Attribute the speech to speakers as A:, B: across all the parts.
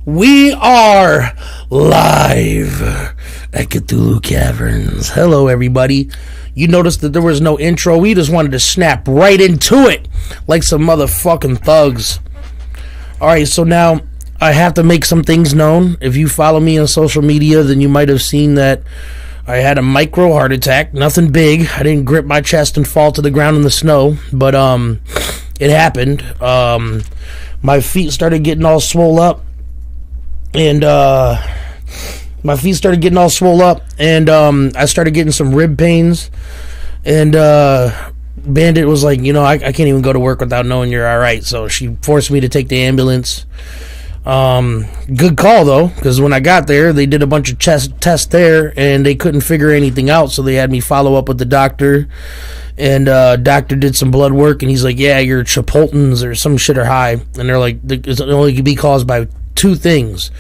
A: We are live at Cthulhu Caverns. Hello, everybody. You noticed that there was no intro. We just wanted to snap right into it like some motherfucking thugs. Alright, so now I have to make some things known. If you follow me on social media, then you might have seen that I had a micro heart attack. Nothing big. I didn't grip my chest and fall to the ground in the snow, but it happened. My feet started getting all swole up. And I started getting some rib pains, and Bandit was like, I can't even go to work without knowing you're alright, so she forced me to take the ambulance. Good call though, because when I got there, they did a bunch of tests there, and they couldn't figure anything out, so they had me follow up with the doctor, and doctor did some blood work, and he's like, yeah, your Chipotles or some shit are high, and they're like, it only could be caused by two things.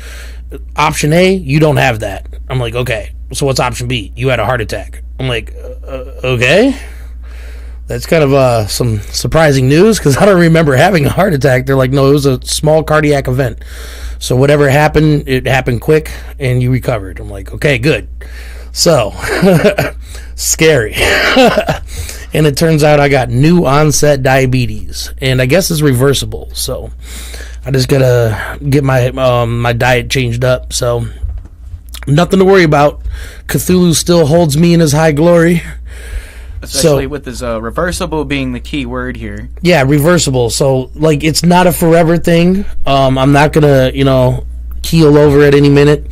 A: Option A, you don't have that. I'm like, okay, so what's option B? You had a heart attack. I'm like, okay, that's kind of some surprising news, because I don't remember having a heart attack. They're like, no, it was a small cardiac event, so whatever happened, it happened quick and you recovered. I'm like, okay, good. So scary. And it turns out I got new onset diabetes, and I guess it's reversible, so I just gotta get my my diet changed up. So nothing to worry about. Cthulhu still holds me in his high glory,
B: especially with his reversible being the key word here. Yeah,
A: reversible. So like, it's not a forever thing. I'm not gonna keel over at any minute.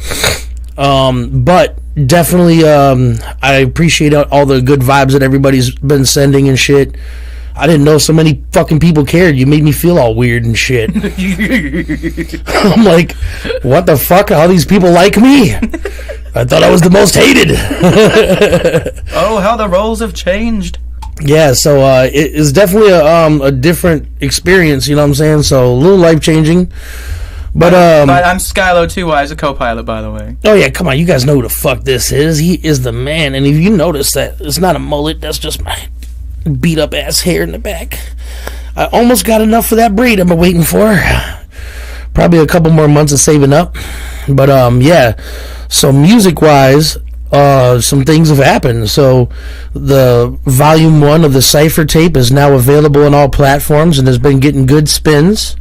A: But definitely, I appreciate all the good vibes that everybody's been sending and shit. I didn't know so many fucking people cared. You made me feel all weird and shit. I'm like, what the fuck? All these people like me? I thought I was the most hated.
B: Oh, how the roles have changed.
A: Yeah, so it is definitely a different experience, you know what I'm saying? So a little life-changing. But
B: I'm Skylo too, as a co-pilot, by the way.
A: Oh yeah, come on, you guys know who the fuck this is. He is the man, and if you notice that it's not a mullet, that's just my beat up ass hair in the back. I almost got enough for that braid I've been waiting for. Probably a couple more months of saving up. But yeah, so music wise, some things have happened. So the volume 1 of the Cypher tape is now available on all platforms and has been getting good spins.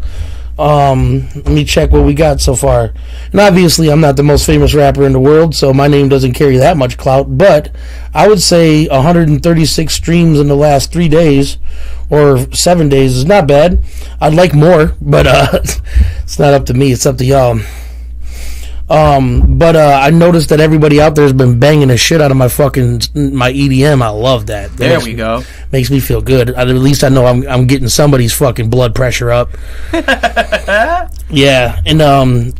A: Let me check what we got so far. And obviously I'm not the most famous rapper in the world, so my name doesn't carry that much clout, but I would say 136 streams in the last 3 days or 7 days is not bad. I'd like more, but it's not up to me, it's up to y'all. But I noticed that everybody out there has been banging the shit out of my EDM. I love that.
B: There we go.
A: Makes me feel good. At least I know I'm getting somebody's fucking blood pressure up. Yeah, and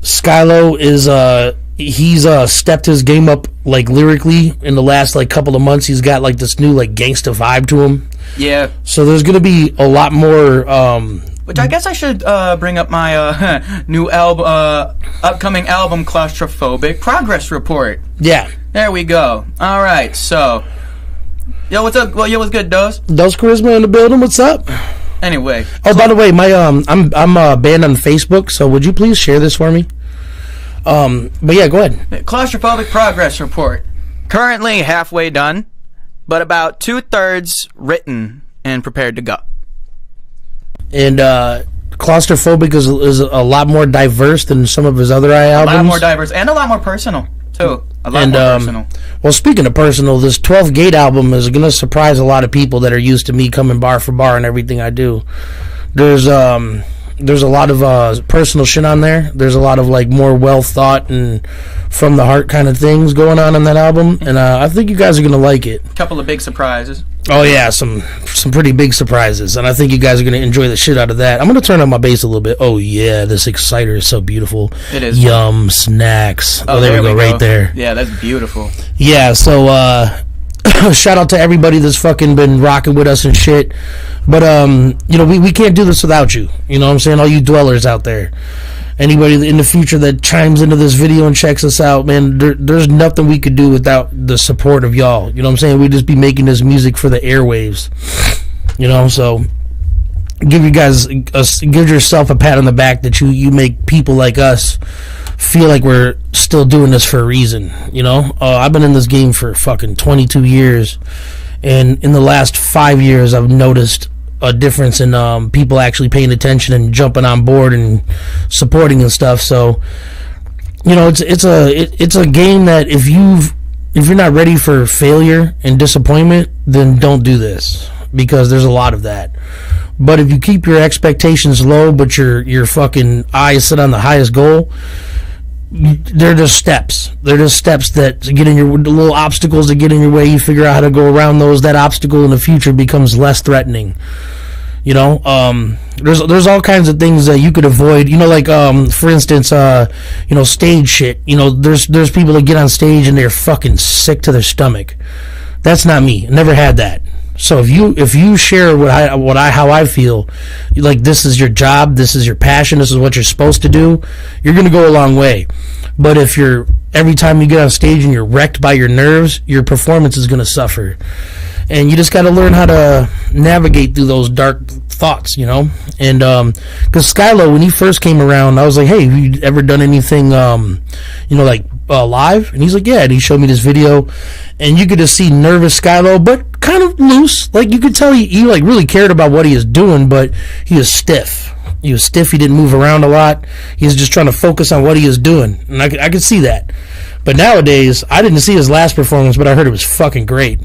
A: Skylo is he's stepped his game up like lyrically in the last like couple of months. He's got like this new like gangsta vibe to him.
B: Yeah.
A: So there's gonna be a lot more.
B: Which I guess I should bring up my new upcoming album, Claustrophobic Progress Report.
A: Yeah.
B: There we go. All right, so, yo, what's up? Well, yo, what's good, Dos?
A: Dos Charisma in the building. What's up?
B: Anyway.
A: Oh, by the way, my I'm banned on Facebook, so would you please share this for me? But yeah, go ahead.
B: Claustrophobic Progress Report. Currently halfway done, but about 2/3 written and prepared to go.
A: And Claustrophobic is a lot more diverse than some of his other albums.
B: A lot more diverse and a lot more personal too. A lot more personal.
A: Well, speaking of personal, this 12 Gate album is going to surprise a lot of people that are used to me coming bar for bar and everything I do. There's a lot of personal shit on there. There's a lot of like more well thought and from the heart kind of things going on that album, and I think you guys are going to like it.
B: A couple of big surprises.
A: Oh yeah, some pretty big surprises, and I think you guys are going to enjoy the shit out of that. I'm going to turn on my bass a little bit. Oh yeah, this Exciter is so beautiful.
B: It is.
A: Yum snacks. Oh, there we go, right there.
B: Yeah, that's beautiful.
A: Yeah, so shout out to everybody that's fucking been rocking with us and shit. But we can't do this without you. You know what I'm saying? All you dwellers out there. Anybody in the future that chimes into this video and checks us out, man, there's nothing we could do without the support of y'all. You know what I'm saying? We'd just be making this music for the airwaves. So give yourself a pat on the back that you make people like us feel like we're still doing this for a reason, you know? I've been in this game for fucking 22 years, and in the last 5 years, I've noticed a difference in people actually paying attention and jumping on board and supporting and stuff. So, you know, it's a game that if you're not ready for failure and disappointment, then don't do this, because there's a lot of that. But if you keep your expectations low, but your fucking eyes set on the highest goal, they're just steps. They're just steps that get in your little obstacles that get in your way. You figure out how to go around those. That obstacle in the future becomes less threatening. You know, there's all kinds of things that you could avoid. You know, like for instance, you know, stage shit. You know, there's people that get on stage and they're fucking sick to their stomach. That's not me. I never had that. So if you share how I feel, like this is your job, this is your passion, this is what you're supposed to do, you're gonna go a long way. But if every time you get on stage and you're wrecked by your nerves, your performance is gonna suffer. And you just got to learn how to navigate through those dark thoughts, you know. And because Skylo, when he first came around, I was like, hey, have you ever done anything, you know, like live? And he's like, yeah. And he showed me this video, and you could just see nervous Skylo, but kind of loose. Like you could tell he like really cared about what he was doing, but he was stiff. He was stiff. He didn't move around a lot. He was just trying to focus on what he was doing, and I could see that. But nowadays, I didn't see his last performance, but I heard it was fucking great.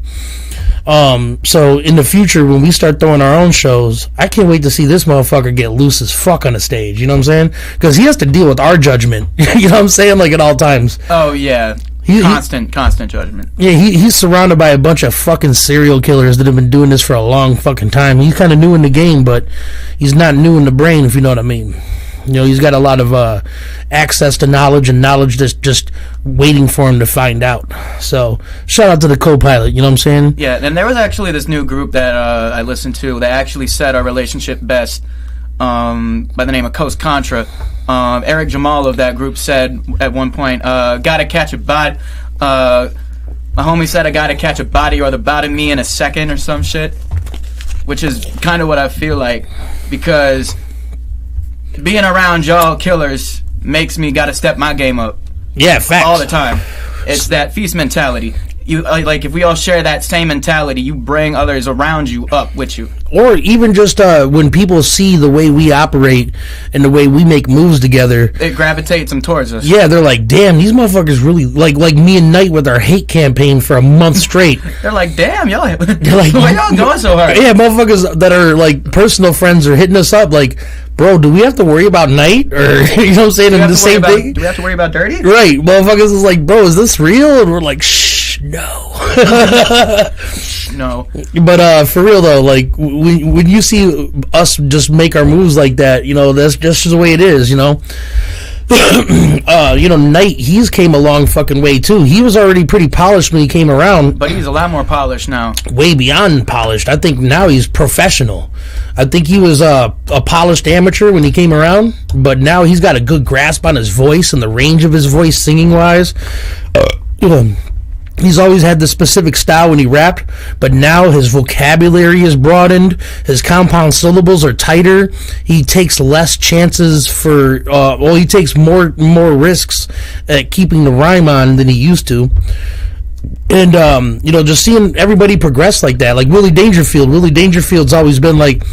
A: So in the future, when we start throwing our own shows, I can't wait to see this motherfucker get loose as fuck on the stage. You know what I'm saying? Because he has to deal with our judgment. You know what I'm saying? Like at all times.
B: Oh yeah. Constant judgment. Yeah,
A: he's surrounded by a bunch of fucking serial killers that have been doing this for a long fucking time. He's kind of new in the game, but he's not new in the brain, if you know what I mean. You know, he's got a lot of access to knowledge, and knowledge that's just waiting for him to find out. So, shout out to the co-pilot, you know what I'm saying?
B: Yeah, and there was actually this new group that I listened to that actually said our relationship best, by the name of Coast Contra. Eric Jamal of that group said at one point, gotta catch a body. My homie said, I gotta catch a body or the body of me in a second or some shit. Which is kind of what I feel like, because being around y'all killers makes me gotta step my game up.
A: Yeah, facts.
B: All the time. It's that feast mentality. You like, if we all share that same mentality, you bring others around you up with you.
A: Or even just when people see the way we operate and the way we make moves together,
B: it gravitates them towards us.
A: Yeah, they're like, damn, these motherfuckers really like me and Nyte with our hate campaign for a month straight.
B: They're like, damn, y'all,
A: they're like,
B: why y'all going so hard?
A: Yeah, motherfuckers that are like personal friends are hitting us up like, bro, do we have to worry about Nyte? Or, you know what I'm saying? And the same thing.
B: Do we have to worry about Dirty?
A: Right. Motherfuckers is like, bro, is this real? And we're like, shh, no.
B: No.
A: But for real though, like when you see us just make our moves like that, you know, that's just the way it is, you know. You know, Nyte, he's came a long fucking way too. He was already pretty polished when he came around,
B: but he's a lot more polished now.
A: Way beyond polished. I think now he's professional. I think he was a polished amateur when he came around, but now he's got a good grasp on his voice and the range of his voice singing wise. You know, he's always had the specific style when he rapped, but now his vocabulary is broadened. His compound syllables are tighter. He takes less chances for, he takes more risks at keeping the rhyme on than he used to. And, you know, just seeing everybody progress like that, like Willie Dangerfield's always been like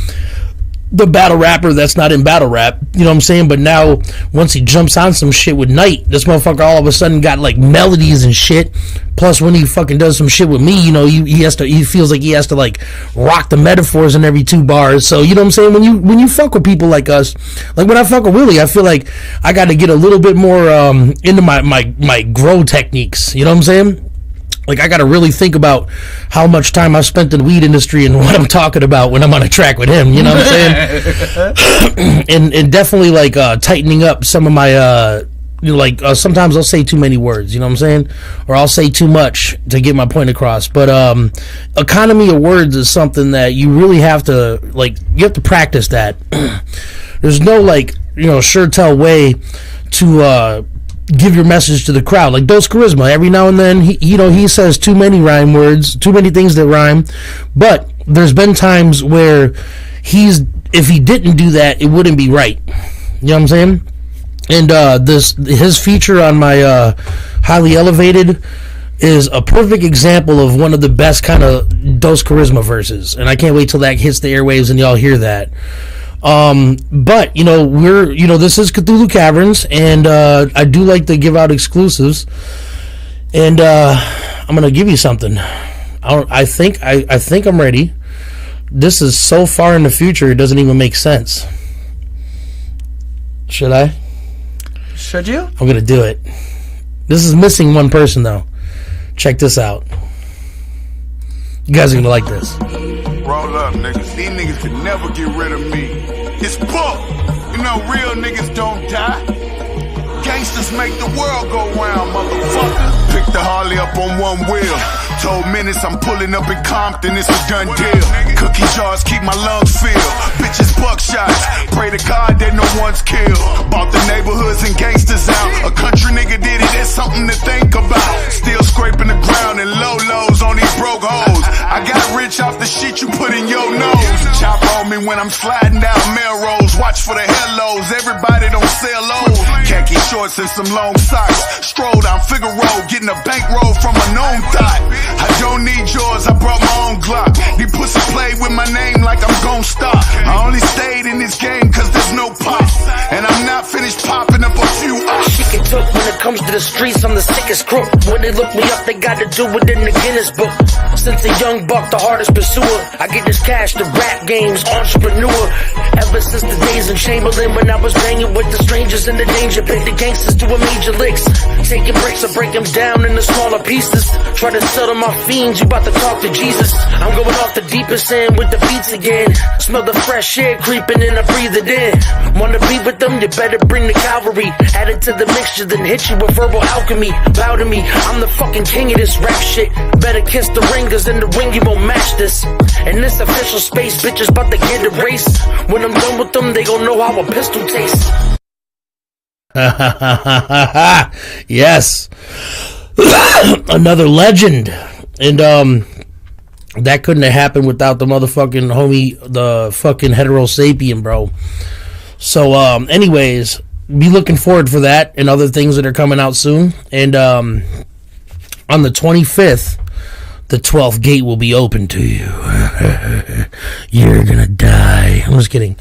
A: the battle rapper that's not in battle rap, you know what I'm saying? But now, once he jumps on some shit with Nyte, this motherfucker all of a sudden got like melodies and shit. Plus, when he fucking does some shit with me, you know, he feels like he has to like rock the metaphors in every two bars. So, you know what I'm saying? When you fuck with people like us, like when I fuck with Willie, I feel like I got to get a little bit more into my grow techniques. You know what I'm saying? Like, I got to really think about how much time I've spent in the weed industry and what I'm talking about when I'm on a track with him, you know what I'm saying? and definitely, like, tightening up some of my, you know, like, sometimes I'll say too many words, you know what I'm saying? Or I'll say too much to get my point across. But economy of words is something that you really have to, like, you have to practice that. There's no, like, you know, sure tell way to, give your message to the crowd. Like Dos Charisma, every now and then he says too many rhyme words, too many things that rhyme, but there's been times where if he didn't do that, it wouldn't be right. You know what I'm saying? And his feature on my Highly Elevated is a perfect example of one of the best kind of Dos Charisma verses, and I can't wait till that hits the airwaves and y'all hear that. But this is Cthulhu Caverns, and I do like to give out exclusives, and I'm gonna give you something. I think I'm ready. This is so far in the future, it doesn't even make sense. Should I?
B: Should you?
A: I'm gonna do it. This is missing one person though. Check this out. You guys are gonna like this.
C: Roll up, niggas. These niggas can never get rid of me. It's book. You know, real niggas don't die. Gangsters make the world go round, motherfucker. Pick the Harley up on one wheel. Told Menace I'm pulling up in Compton, it's a done deal. Cookie jars keep my lungs filled. Bitches buckshots, pray to God that no one's killed. Bought the neighborhoods and gangsters out. A country nigga did it, that's something to think about. Still scraping the ground and low lows on these broke hoes. I got rich off the shit you put in your nose. Chop on me when I'm sliding down Melrose. Watch for the hellos, everybody don't sell low. Khaki shorts and some long socks. Stroll down Figaro, getting a bankroll from a known thought. I don't need yours, I brought my own Glock. These pussy play with my name like I'm gon' stop. I only stayed in this game cause there's no pop. And I'm not finished popping up a few ops.
D: She can talk when it comes to the streets, I'm the sickest crook. When they look me up, they gotta do it in the Guinness book. Since a young buck, the hardest pursuer. I get this cash, the rap games, entrepreneur. Ever since the days in Chamberlain when I was banging with the strangers in the danger pit. The gangsters doing major licks. Taking bricks, I break them down into smaller pieces. Try to settle my fiends, you about to talk to Jesus. I'm going off the deepest end with the beats again. Smell the fresh air creeping and I breathe it in. Wanna be with them, you better bring the cavalry. Add it to the mixture, then hit you with verbal alchemy. Bow to me, I'm the fucking king of this rap shit. Better kiss the ring, cause in the ring you won't match this. In this official space, bitches about to get erased. When I'm done with them, they gon' know how a pistol tastes.
A: Yes. Another legend. And that couldn't have happened without the motherfucking homie, the fucking hetero sapien, bro. So anyways, be looking forward for that and other things that are coming out soon. And on the 25th, the 12th gate will be open to you. You're gonna die. I'm just kidding.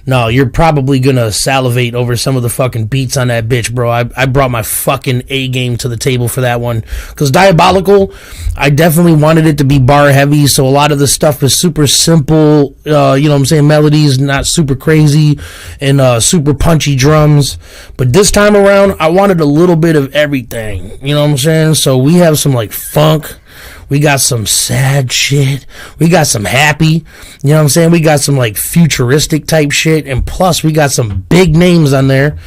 A: No, you're probably gonna salivate over some of the fucking beats on that bitch, bro. I brought my fucking A game to the table for that one. Because Diabolical, I definitely wanted it to be bar heavy, so a lot of the stuff is super simple, you know what I'm saying, melodies, not super crazy, and super punchy drums. But this time around, I wanted a little bit of everything, you know what I'm saying? So we have some, like, funk. We got some sad shit. We got some happy. You know what I'm saying? We got some like futuristic type shit. And plus we got some big names on there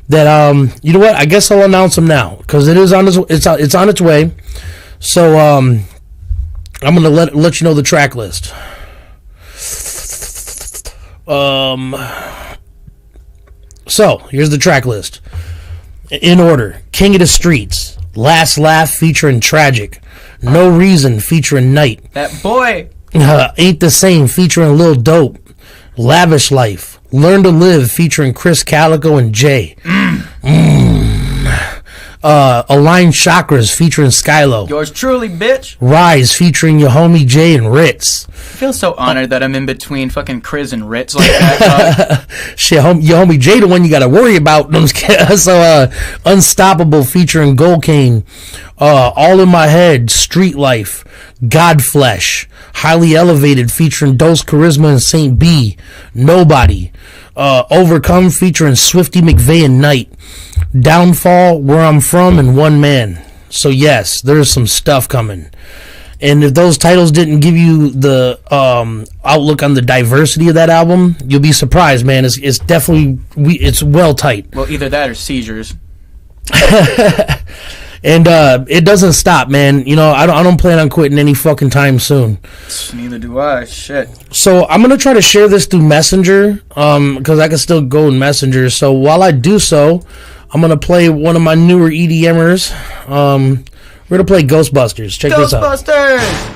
A: that, you know what? I guess I'll announce them now because it is on it's on its way. So, I'm going to let you know the track list. So here's the track list in order. King of the Streets, Last Laugh featuring Tragic, No Reason featuring Nyte.
B: That boy.
A: Ain't the Same featuring Lil Dope. Lavish Life. Learn to Live featuring Chris Calico and Jay. Align Chakras featuring Skylo.
B: Yours truly, bitch.
A: Rise featuring your homie Jay and Ritz.
B: I feel so honored that I'm in between fucking Chris and Ritz like that.
A: Shit, your homie Jay, the one you gotta worry about. So, Unstoppable featuring Gold Cane. All in My Head, Street Life, Godflesh, Highly Elevated featuring Dos Charisma and Saint B, Nobody, Overcome featuring Swifty McVeigh and Nyte, Downfall, Where I'm From, and One Man. So yes, there's some stuff coming. And if those titles didn't give you the outlook on the diversity of that album, you'll be surprised, man. It's definitely, it's well tight.
B: Well, either that or seizures.
A: And it doesn't stop, man. You know, I don't plan on quitting any fucking time soon.
B: Neither do I. Shit.
A: So I'm gonna try to share this through Messenger, because I can still go in Messenger. So while I do so, I'm gonna play one of my newer EDMers. We're gonna play Ghostbusters. Check this out.
B: Ghostbusters!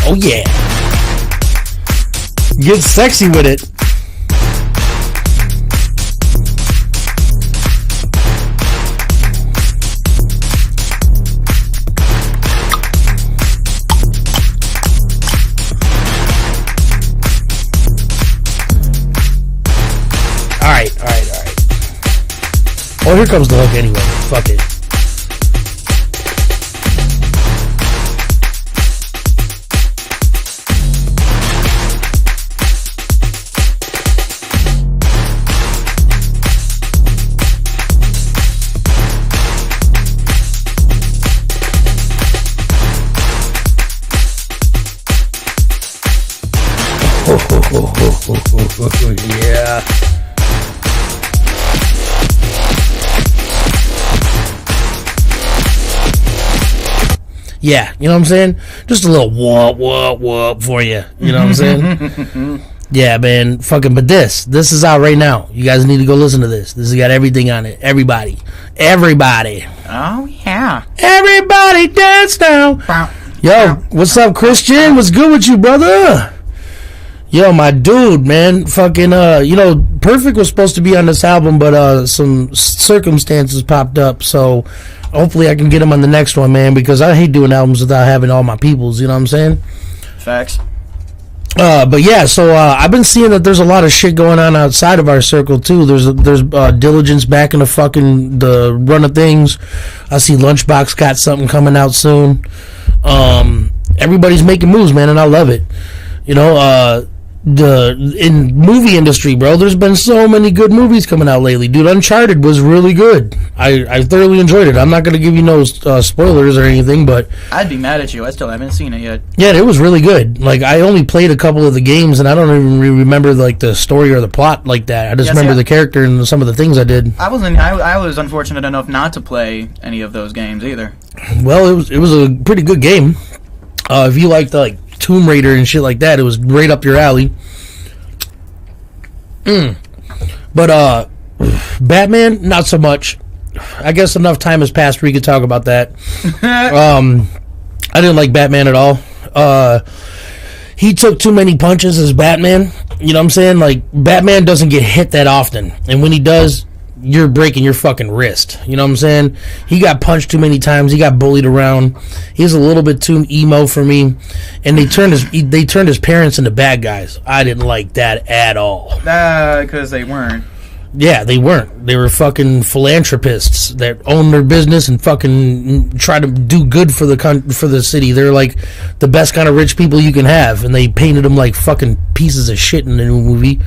A: Oh yeah. Get sexy with it. Alright. Oh, here comes the hook anyway. Fuck it. Yeah. Yeah, you know what I'm saying? Just a little whoop for you. You know what I'm saying? Yeah, man. Fucking, but this is out right now. You guys need to go listen to this. This has got everything on it. Everybody.
B: Oh, yeah.
A: Everybody dance now. Yo, what's up, Christian? What's good with you, brother? Yo, my dude, man. Fucking, Perfect was supposed to be on this album, but some circumstances popped up, so hopefully I can get him on the next one, man, because I hate doing albums without having all my peoples, you know what I'm saying?
B: Facts.
A: But yeah, so I've been seeing that there's a lot of shit going on outside of our circle too. There's Diligence back in the run of things. I see Lunchbox got something coming out soon. Everybody's making moves, man, and I love it. You know, in movie industry, bro, there's been so many good movies coming out lately. Dude, Uncharted was really good. I thoroughly enjoyed it. I'm not gonna give you no spoilers or anything, but
B: I'd be mad at you. I still haven't seen it yet.
A: Yeah, it was really good. Like, I only played a couple of the games, and I don't even remember like the story or the plot like that. I just remember the character and some of the things I did.
B: I was unfortunate enough not to play any of those games either.
A: Well, it was a pretty good game. If you liked like Tomb Raider and shit like that, it was right up your alley. But Batman, not so much. I guess enough time has passed where we could talk about that. I didn't like Batman at all. He took too many punches as Batman. You know what I'm saying? Like, Batman doesn't get hit that often, and when he does, you're breaking your fucking wrist. You know what I'm saying? He got punched too many times. He got bullied around. He's a little bit too emo for me. And they turned his parents into bad guys. I didn't like that at all.
B: Because they weren't.
A: Yeah, they weren't. They were fucking philanthropists that own their business and fucking try to do good for the city. They're like the best kind of rich people you can have, and they painted them like fucking pieces of shit in the new movie.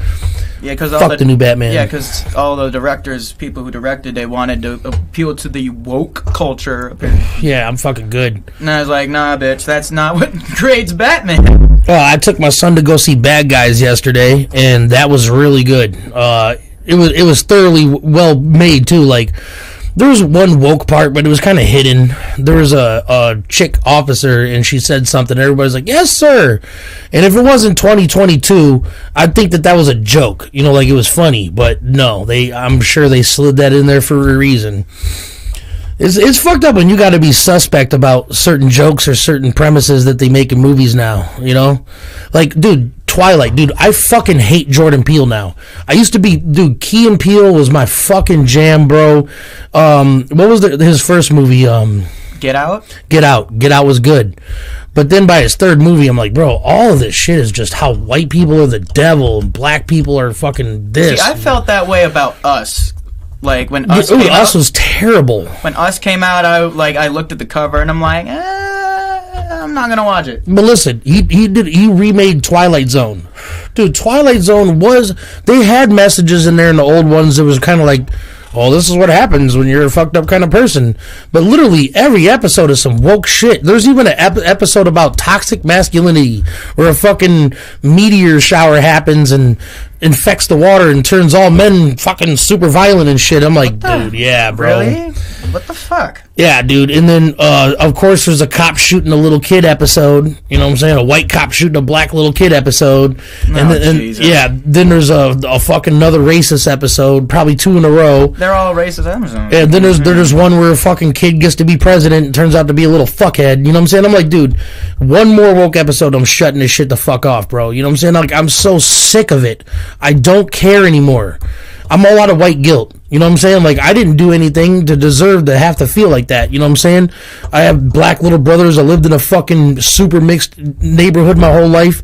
B: Yeah, because
A: the new Batman.
B: Yeah, because all the people who directed, they wanted to appeal to the woke culture.
A: Yeah, I'm fucking good.
B: And I was like, nah, bitch, that's not what creates Batman.
A: I took my son to go see Bad Guys yesterday, and that was really good. It was thoroughly well made too. Like, there was one woke part, but it was kind of hidden. There was a chick officer, and she said something. And everybody's like, "Yes, sir." And if it wasn't 2022, I'd think that was a joke. You know, like it was funny. But no, I'm sure they slid that in there for a reason. It's fucked up when you got to be suspect about certain jokes or certain premises that they make in movies now, you know? Like, dude, Twilight, dude, I fucking hate Jordan Peele now. I used to be, dude, Key and Peele was my fucking jam, bro. What was his first movie?
B: Get Out?
A: Get Out was good. But then by his third movie, I'm like, bro, all of this shit is just how white people are the devil and black people are fucking this.
B: See, I felt that way about Us. Like, when Us came out,
A: Us was terrible.
B: When Us came out, I looked at the cover and I'm like, I'm not gonna watch it.
A: But listen, he remade Twilight Zone. Dude, Twilight Zone they had messages in there in the old ones that was kind of like, oh, this is what happens when you're a fucked up kind of person. But literally every episode is some woke shit. There's even an episode about toxic masculinity where a fucking meteor shower happens and infects the water and turns all men fucking super violent and shit. I'm like, dude, yeah, bro.
B: Really? What the fuck?
A: Yeah, dude. And then, of course, there's a cop shooting a little kid episode. You know what I'm saying? A white cop shooting a black little kid episode. Then there's a fucking another racist episode, probably 2 in a row.
B: They're all racist Amazon.
A: And then there's one where a fucking kid gets to be president and turns out to be a little fuckhead. You know what I'm saying? I'm like, dude, one more woke episode, I'm shutting this shit the fuck off, bro. You know what I'm saying? Like, I'm so sick of it. I don't care anymore. I'm all out of white guilt. You know what I'm saying? Like, I didn't do anything to deserve to have to feel like that. You know what I'm saying? I have black little brothers. I lived in a fucking super mixed neighborhood my whole life.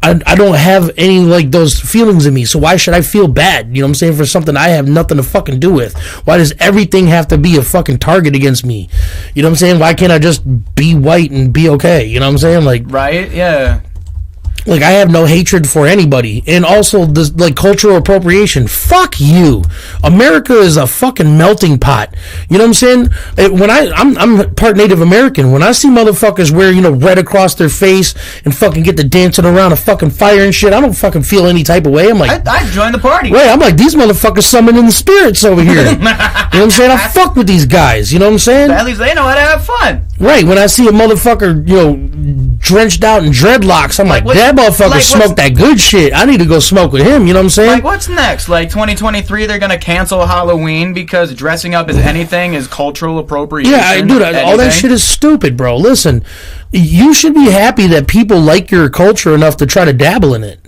A: I don't have any, like, those feelings in me. So why should I feel bad? You know what I'm saying? For something I have nothing to fucking do with. Why does everything have to be a fucking target against me? You know what I'm saying? Why can't I just be white and be okay? You know what I'm saying? Like,
B: right? Yeah.
A: Like, I have no hatred for anybody. And also, this, like, cultural appropriation. Fuck you. America is a fucking melting pot. You know what I'm saying? When I'm part Native American. When I see motherfuckers wear, you know, red across their face and fucking get to dancing around a fucking fire and shit, I don't fucking feel any type of way. I'm like,
B: I join the party.
A: Right, I'm like, these motherfuckers summoning the spirits over here. You know what I'm saying? I fuck with these guys. You know what I'm saying?
B: At least they know how to have fun.
A: Right, when I see a motherfucker, you know, drenched out in dreadlocks, I'm like that motherfucker smoked that good shit. I need to go smoke with him, you know what I'm saying?
B: Like, what's next? Like, 2023, they're going to cancel Halloween because dressing up as anything is cultural appropriation.
A: Yeah, dude, all that shit is stupid, bro. Listen, you should be happy that people like your culture enough to try to dabble in it.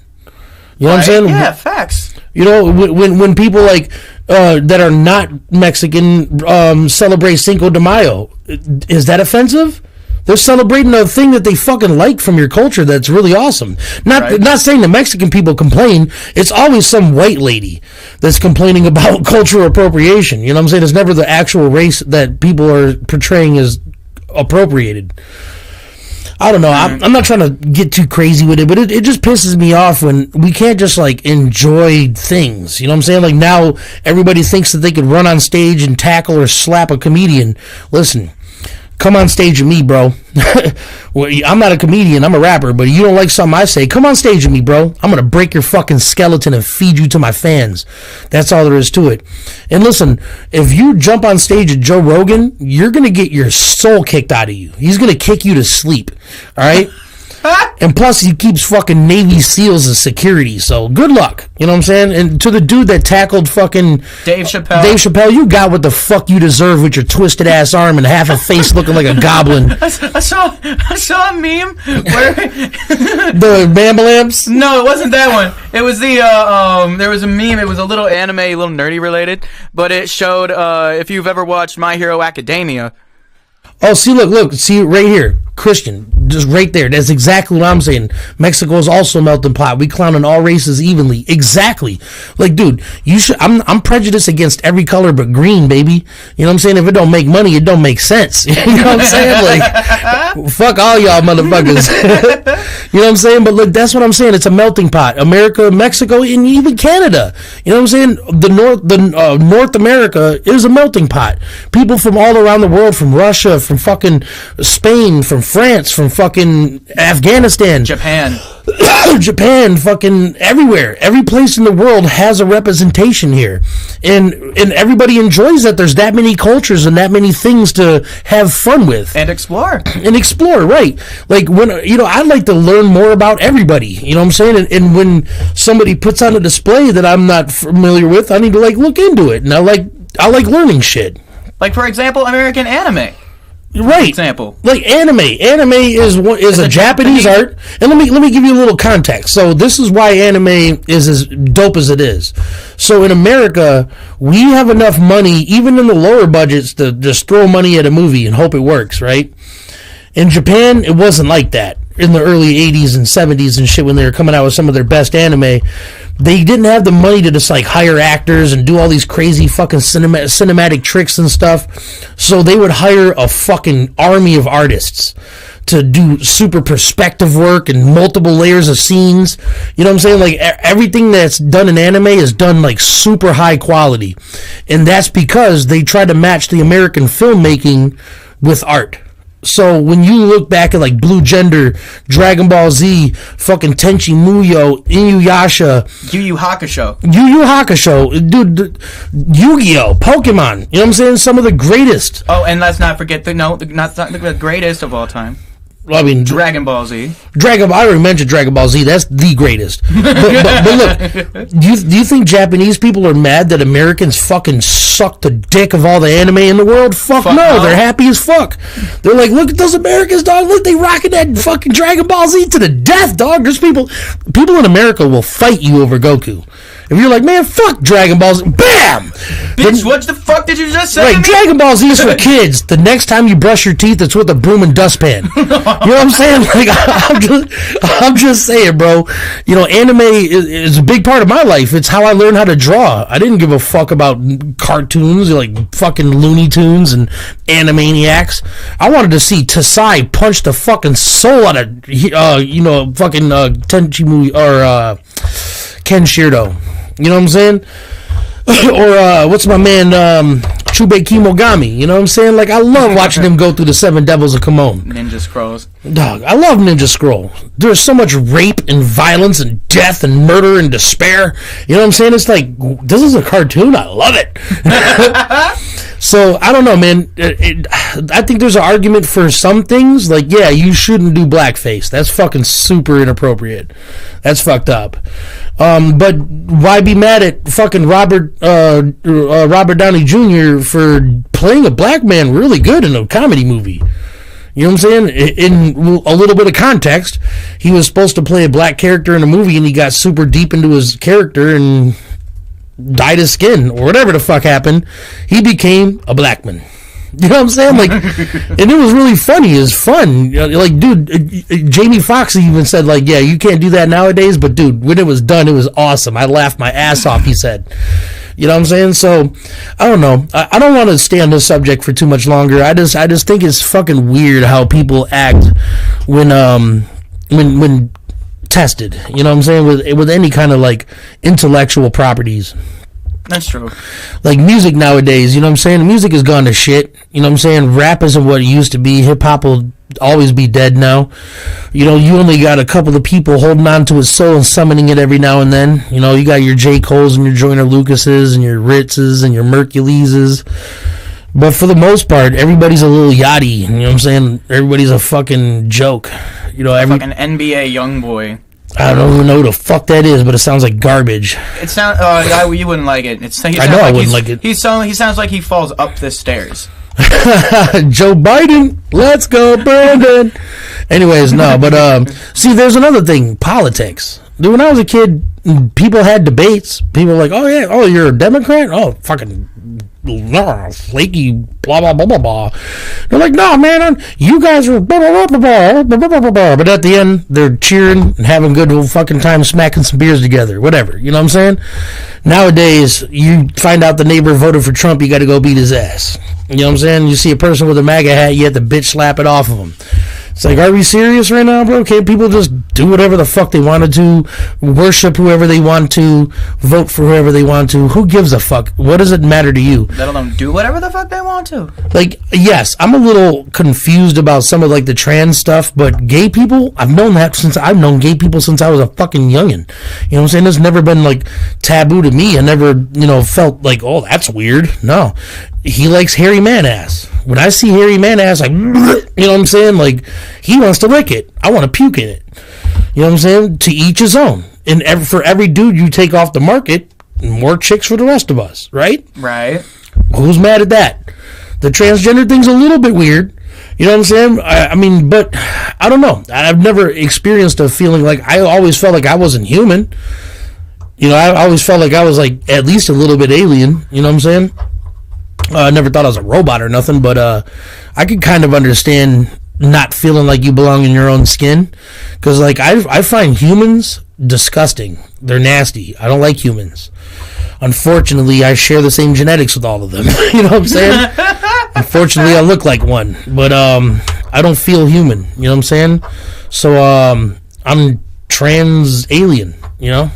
A: You know what I'm saying?
B: Yeah, facts.
A: You know, when people like that are not Mexican celebrate Cinco de Mayo, is that offensive? They're celebrating a thing that they fucking like from your culture that's really awesome. Not saying the Mexican people complain. It's always some white lady that's complaining about cultural appropriation. You know what I'm saying? It's never the actual race that people are portraying as appropriated. I don't know. I'm not trying to get too crazy with it, but it just pisses me off when we can't just, like, enjoy things. You know what I'm saying? Like, now everybody thinks that they could run on stage and tackle or slap a comedian. Listen, come on stage with me, bro. Well, I'm not a comedian, I'm a rapper, but you don't like something I say, come on stage with me, bro. I'm gonna break your fucking skeleton and feed you to my fans. That's all there is to it. And listen, if you jump on stage with Joe Rogan, you're gonna get your soul kicked out of you. He's gonna kick you to sleep, alright? And plus, he keeps fucking Navy SEALs as security, so good luck. You know what I'm saying? And to the dude that tackled fucking
B: Dave Chappelle,
A: you got what the fuck you deserve with your twisted ass arm and half a face looking like a goblin.
B: I saw a meme where
A: the Bambalamps?
B: No, it wasn't that one. It was the there was a meme. It was a little anime, a little nerdy related, but it showed if you've ever watched My Hero Academia.
A: Oh, see, look, see right here, Christian, just right there. That's exactly what I'm saying. Mexico is also a melting pot. We clown on all races evenly. Exactly. Like, dude, you should. I'm prejudiced against every color but green, baby. You know what I'm saying? If it don't make money, it don't make sense. You know what I'm saying? Like, fuck all y'all motherfuckers. You know what I'm saying? But look, that's what I'm saying. It's a melting pot. America, Mexico, and even Canada. You know what I'm saying? North America is a melting pot. People from all around the world, from Russia, from fucking Spain, from France, from fucking Afghanistan,
B: Japan,
A: fucking everywhere. Every place in the world has a representation here, and everybody enjoys that there's that many cultures and that many things to have fun with
B: and explore.
A: Right? Like, when I'd like to learn more about everybody. You know what I'm saying? And when somebody puts on a display that I'm not familiar with, I need to, like, look into it. And I like learning shit.
B: Like, for example, American anime.
A: Right.
B: Example.
A: Like anime. Anime is a Japanese art. And let me give you a little context. So this is why anime is as dope as it is. So in America, we have enough money, even in the lower budgets, to just throw money at a movie and hope it works, right? In Japan, it wasn't like that. In the early 80s and 70s and shit, when they were coming out with some of their best anime, they didn't have the money to just, like, hire actors and do all these crazy fucking cinematic tricks and stuff. So they would hire a fucking army of artists to do super perspective work and multiple layers of scenes. You know what I'm saying? Like, everything that's done in anime is done, like, super high quality. And that's because they try to match the American filmmaking with art. So when you look back at like Blue Gender, Dragon Ball Z, fucking Tenchi Muyo, Inuyasha,
B: Yu Yu Hakusho,
A: dude, Yu-Gi-Oh, Pokemon, you know what I'm saying? Some of the greatest.
B: Oh, and let's not forget not the greatest of all time.
A: I mean,
B: Dragon Ball Z.
A: I already mentioned Dragon Ball Z. That's the greatest. But look, do you think Japanese people are mad that Americans fucking suck the dick of all the anime in the world? Fuck no. They're happy as fuck. They're like, look at those Americans, dog. Look, they rocking that fucking Dragon Ball Z to the death, dog. There's people in America will fight you over Goku. If you're like, man, fuck Dragon Ball Z, bam!
B: Bitch, what the fuck did you just say?
A: Right, Dragon Ball Z is for kids. The next time you brush your teeth, it's with a broom and dustpan. You know what I'm saying? Like, I'm just saying, bro. You know, anime is a big part of my life. It's how I learned how to draw. I didn't give a fuck about cartoons, like fucking Looney Tunes and Animaniacs. I wanted to see Tasai punch the fucking soul out of, fucking Tenchi Muyo or Ken Shirdo. You know what I'm saying? Or what's my man Chube Kimogami? You know what I'm saying? Like, I love watching him go through the 7 Devils of Kamon.
B: Ninja Scrolls.
A: Dog, I love Ninja Scroll. There's so much rape and violence and death and murder and despair. You know what I'm saying? It's like, this is a cartoon. I love it. So, I don't know, man. I think there's an argument for some things. Like, yeah, you shouldn't do blackface. That's fucking super inappropriate. That's fucked up. But why be mad at fucking Robert Downey Jr. for playing a black man really good in a comedy movie? You know what I'm saying? In a little bit of context, he was supposed to play a black character in a movie, and he got super deep into his character and dyed his skin, or whatever the fuck happened. He became a black man. You know what I'm saying? Like, and it was really funny. It was fun. Like, dude, Jamie Foxx even said, like, yeah, you can't do that nowadays, but dude, when it was done, it was awesome. I laughed my ass off, he said. You know what I'm saying? So, I don't know. I don't want to stay on this subject for too much longer. I just think it's fucking weird how people act when tested. You know what I'm saying? With any kind of, like, intellectual properties.
B: That's true.
A: Like, music nowadays, you know what I'm saying? Music has gone to shit. You know what I'm saying? Rap isn't what it used to be. Hip-hop will always be dead now. You know, you only got a couple of people holding on to his soul and summoning it every now and then. You know, you got your J. Cole's and your Joyner Lucases and your Ritzes and your Merculeses. But for the most part, everybody's a little yachty. You know what I'm saying? Everybody's a fucking joke. You know,
B: fucking NBA young boy.
A: I don't even know who the fuck that is, but it sounds like garbage.
B: It sounds. You wouldn't like it.
A: I know I wouldn't like it.
B: He sounds like he falls up the stairs.
A: Joe Biden, let's go, Brandon. Anyways, no, but see, there's another thing. Politics. Dude, when I was a kid, people had debates. People were like, "Oh yeah, oh you're a Democrat? Oh fucking flaky, blah blah blah blah blah." They're like, "No, man, you guys are blah blah blah blah blah blah blah blah." But at the end, they're cheering and having good old fucking time, smacking some beers together, whatever. You know what I'm saying? Nowadays, you find out the neighbor voted for Trump, you got to go beat his ass. You know what I'm saying? You see a person with a MAGA hat, you have to bitch slap it off of him. It's like, are we serious right now, bro? Can't people just do whatever the fuck they want to do, worship whoever they want to, vote for whoever they want to? Who gives a fuck? What does it matter to you?
B: Let alone do whatever the fuck they want to.
A: Like, yes, I'm a little confused about some of, like, the trans stuff, but gay people, I've known gay people since I was a fucking youngin'. You know what I'm saying? It's never been, like, taboo to me. I never, felt like, oh, that's weird. No. He likes hairy man ass. When I see hairy man ass, like, you know what I'm saying? Like, he wants to lick it. I want to puke in it. You know what I'm saying? To each his own. And for every dude you take off the market, more chicks for the rest of us, right?
B: Right.
A: Who's mad at that? The transgender thing's a little bit weird. You know what I'm saying? I mean, but I don't know. I've never experienced a feeling like, I always felt like I wasn't human. You know, I always felt like I was, like, at least a little bit alien. You know what I'm saying? I never thought I was a robot or nothing, but I could kind of understand not feeling like you belong in your own skin. Because, like, I find humans disgusting. They're nasty. I don't like humans. Unfortunately, I share the same genetics with all of them. You know what I'm saying? Unfortunately, I look like one. But I don't feel human. You know what I'm saying? So I'm trans alien, you know?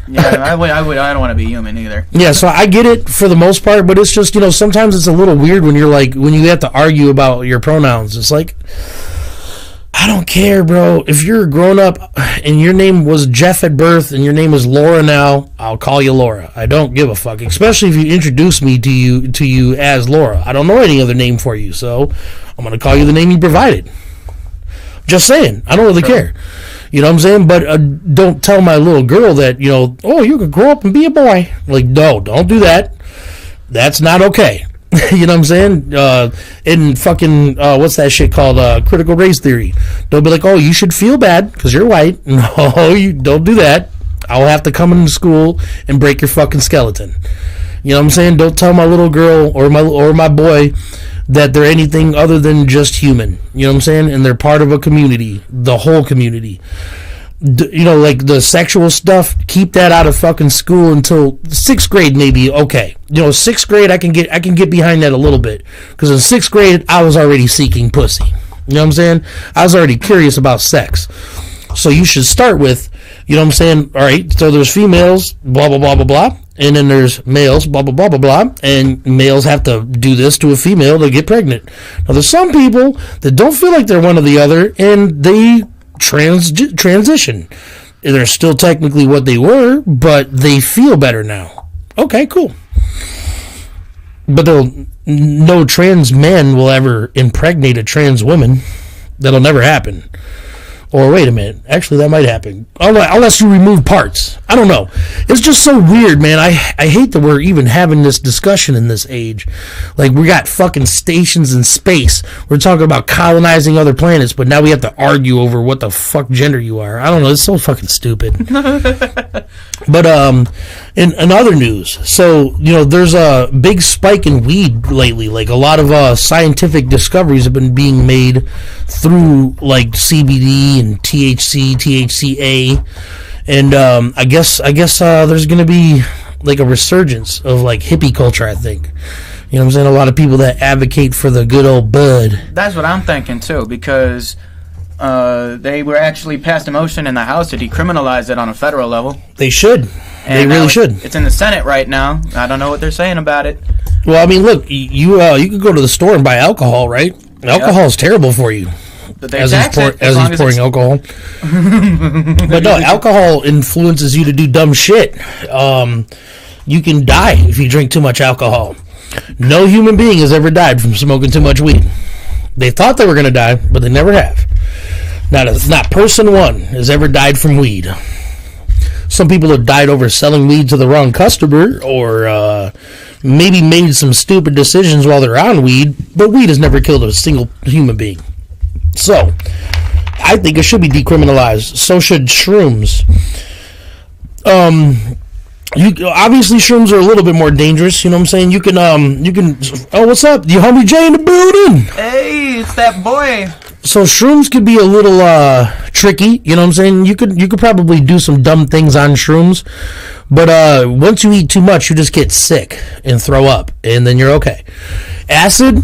B: Yeah, I don't want to be human either.
A: Yeah, so I get it for the most part, but it's just, sometimes it's a little weird when when you have to argue about your pronouns. It's like, I don't care, bro. If you're grown up and your name was Jeff at birth and your name is Laura now, I'll call you Laura. I don't give a fuck, especially if you introduce me to you as Laura. I don't know any other name for you, so I'm going to call you the name you provided. Just saying. I don't really care. You know what I'm saying? But don't tell my little girl that, you could grow up and be a boy. Like, no, don't do that. That's not okay. You know what I'm saying? In fucking, what's that shit called? Critical race theory. They'll be like, oh, you should feel bad because you're white. No, you don't do that. I'll have to come into school and break your fucking skeleton. You know what I'm saying? Don't tell my little girl or my boy that they're anything other than just human. You know what I'm saying? And they're part of a community, the whole community. Like the sexual stuff, keep that out of fucking school until 6th grade, maybe. Okay, 6th grade, I can get behind that a little bit, because in 6th grade, I was already seeking pussy. You know what I'm saying? I was already curious about sex. So you should start with, you know what I'm saying? All right, so there's females, blah blah blah blah blah, and then there's males, blah blah blah blah blah, and males have to do this to a female to get pregnant. Now there's some people that don't feel like they're one or the other, and they transition. They're still technically what they were, but they feel better now. Okay, cool. But no trans man will ever impregnate a trans woman. That'll never happen. Or wait a minute, actually that might happen. Unless you remove parts. I don't know. It's just so weird, man. I hate that we're even having this discussion in this age. Like, we got fucking stations in space. We're talking about colonizing other planets, but now we have to argue over what the fuck gender you are. I don't know. It's so fucking stupid. But in other news, so there's a big spike in weed lately. Like, a lot of scientific discoveries have been being made through like CBD and THC, THCA, and I guess there's gonna be like a resurgence of like hippie culture. I think, you know what I'm saying, a lot of people that advocate for the good old bud.
B: That's what I'm thinking too, because they were actually passed a motion in the House to decriminalize it on a federal level.
A: They should.
B: And
A: they really should.
B: It's in the Senate right now. I don't know what they're saying about it.
A: Well, I mean, look, you could go to the store and buy alcohol, right? Alcohol is terrible for you. As he's pouring alcohol. But no, alcohol influences you to do dumb shit. You can die if you drink too much alcohol. No human being has ever died from smoking too much weed. They thought they were going to die, but they never have. Not person one has ever died from weed. Some people have died over selling weed to the wrong customer, or maybe made some stupid decisions while they're on weed, but weed has never killed a single human being. So, I think it should be decriminalized. So should shrooms. Obviously shrooms are a little bit more dangerous, you know what I'm saying? You can oh, what's up? You homie Jay in the building.
B: Hey, it's that boy.
A: So shrooms could be a little tricky, you know what I'm saying? You could probably do some dumb things on shrooms, but once you eat too much, you just get sick and throw up, and then you're okay. Acid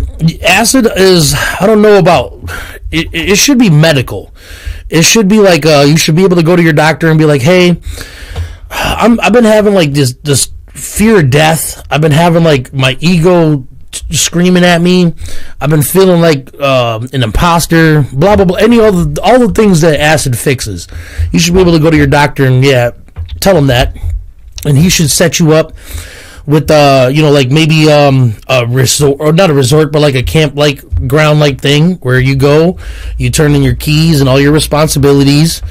A: is, I don't know about, it should be medical. It should be like, you should be able to go to your doctor and be like, hey, I've been having like this fear of death. I've been having like my ego screaming at me. I've been feeling like an imposter, blah blah blah, all the things that acid fixes. You should be able to go to your doctor and tell him that, and he should set you up with like maybe a resort, or not a resort, but like a camp like ground like thing where you go, you turn in your keys and all your responsibilities,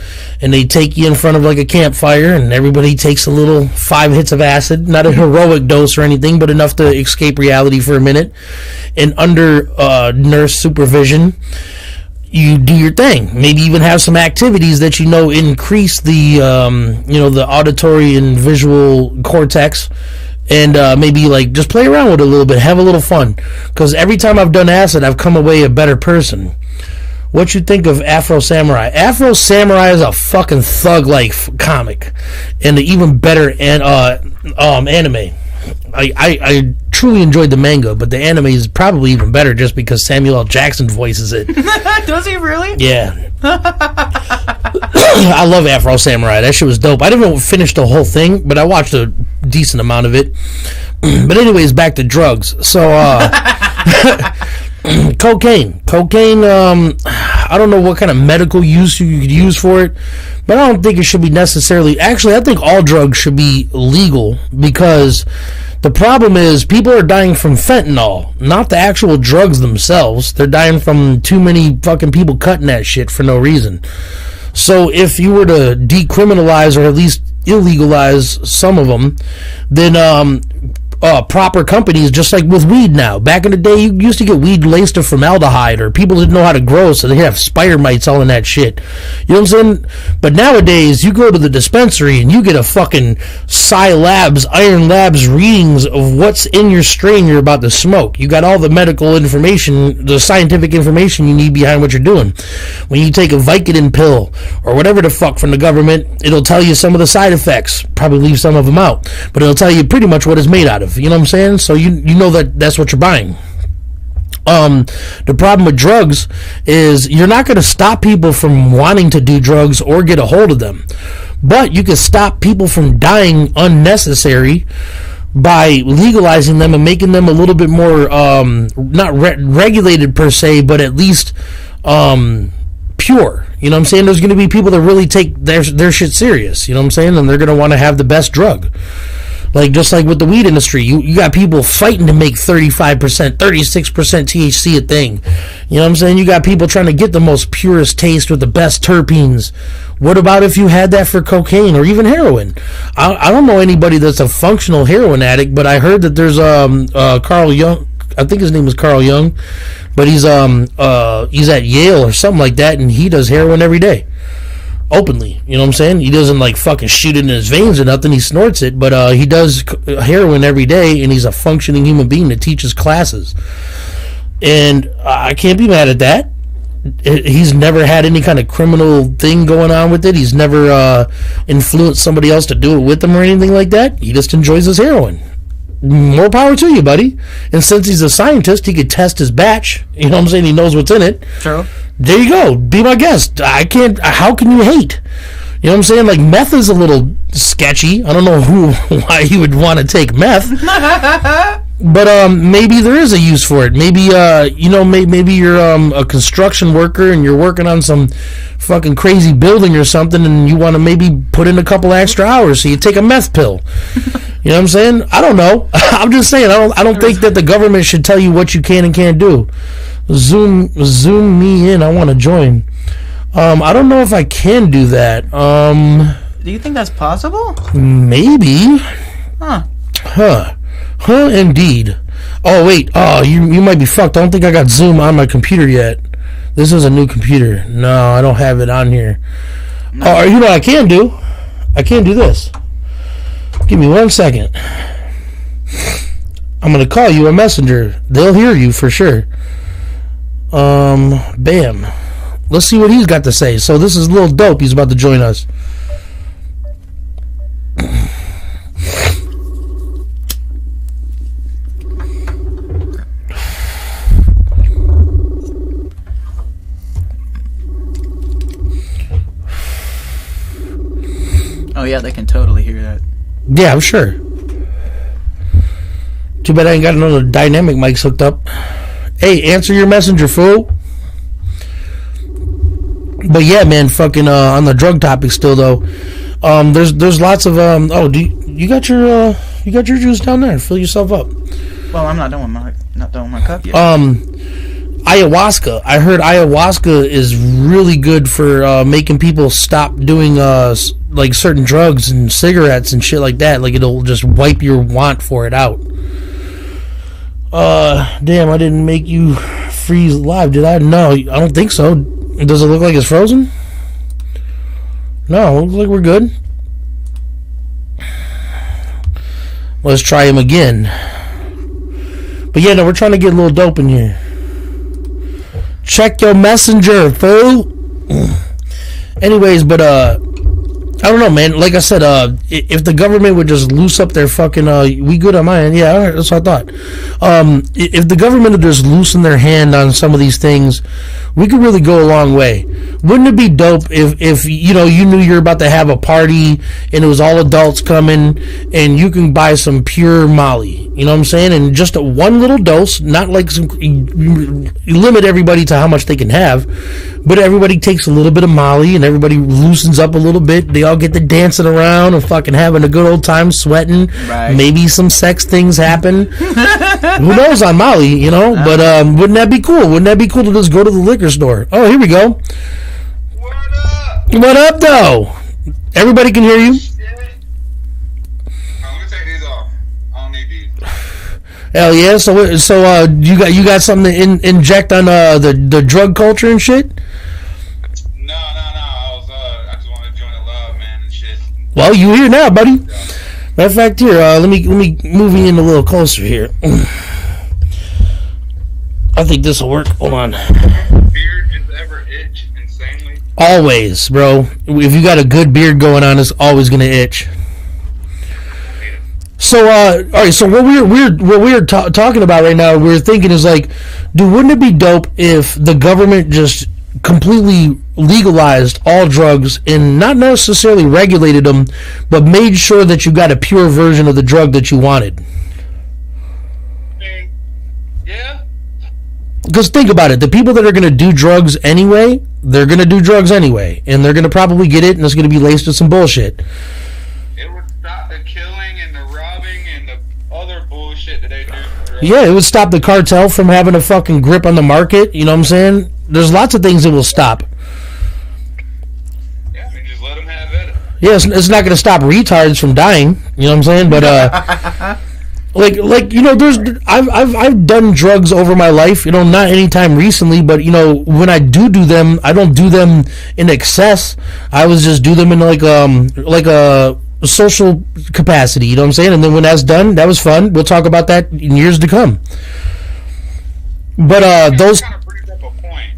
A: and they take you in front of like a campfire, and everybody takes a little 5 hits of acid, not a heroic dose or anything, but enough to escape reality for a minute, and under nurse supervision you do your thing. Maybe even have some activities that increase the the auditory and visual cortex, and maybe like just play around with it a little bit, have a little fun, because every time I've done acid I've come away a better person. What you think of Afro Samurai? Afro Samurai is a fucking thug-like comic, and an even better anime. I truly enjoyed the manga, but the anime is probably even better just because Samuel L. Jackson voices it.
B: Does he really?
A: Yeah. I love Afro Samurai. That shit was dope. I didn't finish the whole thing, but I watched a decent amount of it. But anyways, back to drugs. So, cocaine. I don't know what kind of medical use you could use for it, but I don't think it should be necessarily. Actually, I think all drugs should be legal, because the problem is people are dying from fentanyl, not the actual drugs themselves. They're dying from too many fucking people cutting that shit for no reason. So if you were to decriminalize or at least illegalize some of them, then proper companies, just like with weed now. Back in the day, you used to get weed laced with formaldehyde, or people didn't know how to grow, so they have spider mites all in that shit. You know what I'm saying? But nowadays, you go to the dispensary and you get a fucking Iron Labs readings of what's in your strain you're about to smoke. You got all the medical information, the scientific information you need behind what you're doing. When you take a Vicodin pill or whatever the fuck from the government, it'll tell you some of the side effects. Probably leave some of them out, but it'll tell you pretty much what it's made out of. You know what I'm saying? So you know that's what you're buying. The problem with drugs is you're not going to stop people from wanting to do drugs or get a hold of them, but you can stop people from dying unnecessary by legalizing them and making them a little bit more not regulated per se, but at least pure. You know what I'm saying? There's going to be people that really take their shit serious. You know what I'm saying? And they're going to want to have the best drug. Like, just like with the weed industry, you got people fighting to make 35%, 36% THC a thing. You know what I'm saying? You got people trying to get the most purest taste with the best terpenes. What about if you had that for cocaine or even heroin? I don't know anybody that's a functional heroin addict, but I heard that there's Carl Jung. I think his name is Carl Jung, but he's at Yale or something like that, and he does heroin every day. Openly, you know what I'm saying? He doesn't like fucking shoot it in his veins or nothing. He snorts it, but he does heroin every day, and he's a functioning human being that teaches classes. And I can't be mad at that. He's never had any kind of criminal thing going on with it. He's never influenced somebody else to do it with him or anything like that. He just enjoys his heroin. More power to you, buddy. And since he's a scientist, he could test his batch. You know what I'm saying? He knows what's in it.
B: True.
A: There you go. Be my guest. I can't. How can you hate? You know what I'm saying? Like, meth is a little sketchy. I don't know why he would want to take meth. But maybe there is a use for it. Maybe maybe you're a construction worker and you're working on some fucking crazy building or something, and you want to maybe put in a couple extra hours, so you take a meth pill. You know what I'm saying? I don't know. I'm just saying. I don't think that the government should tell you what you can and can't do. Zoom me in. I want to join. I don't know if I can do that.
B: Do you think that's possible?
A: Maybe. Huh, indeed. Oh, wait. Oh, you might be fucked. I don't think I got Zoom on my computer yet. This is a new computer. No, I don't have it on here. No. Oh, you know what I can do? I can do this. Give me 1 second. I'm going to call you a messenger. They'll hear you for sure. Bam. Let's see what he's got to say. So this is Lil Dope. He's about to join us.
B: Oh yeah, they can totally hear that.
A: Yeah, I'm sure. Too bad I ain't got another dynamic mics hooked up. Hey, answer your messenger, fool. But yeah, man, fucking on the drug topic still though. There's lots of do you got your juice down there? Fill yourself up.
B: Well, I'm not done with my cup yet.
A: Ayahuasca. I heard ayahuasca is really good for making people stop doing like certain drugs and cigarettes and shit like that. Like, it'll just wipe your want for it out. Damn, I didn't make you freeze live, did I? No, I don't think so. Does it look like it's frozen? No, it looks like we're good. Let's try him again. But yeah, no, we're trying to get a little dope in here. Check your messenger, fool. Anyways, but I don't know, man. Like I said, if the government would just loose up their fucking we good on my end? Yeah, all right, that's what I thought. If the government would just loosen their hand on some of these things, we could really go a long way. Wouldn't it be dope if you know you knew you're about to have a party and it was all adults coming and you can buy some pure Molly, you know what I'm saying, and just a one little dose, not like some, you limit everybody to how much they can have, but everybody takes a little bit of Molly and everybody loosens up a little bit. They all get to dancing around and fucking having a good old time, sweating.
B: Right.
A: Maybe some sex things happen. Who knows on Molly, you know? But wouldn't that be cool? Wouldn't that be cool to just go to the liquor store? Oh, here we go. What up, though? Everybody can hear you.
E: Let me take these off. I don't need these.
A: Hell yeah! So you got something to inject on the drug culture and shit?
E: No. I just want to join the love, man, and shit.
A: Well, you here now, buddy. Matter of fact, here, let me move you in a little closer here. I think this will work. Hold on.
E: Beard just ever itch insanely?
A: Always, bro. If you got a good beard going on, it's always gonna itch. So, all right. So what we're talking about right now, we're thinking is like, dude, wouldn't it be dope if the government just completely legalized all drugs and not necessarily regulated them, but made sure that you got a pure version of the drug that you wanted?
E: Yeah.
A: Because think about it, the people that are going to do drugs anyway, they're going to do drugs anyway, and they're going to probably get it, and it's going to be laced with some bullshit.
E: It would stop the killing and the robbing and the other bullshit that they do. Right?
A: Yeah, it would stop the cartel from having a fucking grip on the market, you know what I'm saying? There's lots of things it will stop.
E: Yeah, I mean, just let them have it.
A: Yeah, it's not going to stop retards from dying, you know what I'm saying? But, like you know, I've done drugs over my life, you know, not anytime recently, but you know, when I do them, I don't do them in excess. I was just do them in like a social capacity, you know what I'm saying? And then when that's done, that was fun. We'll talk about that in years to come. But those
E: kind of brings up a point.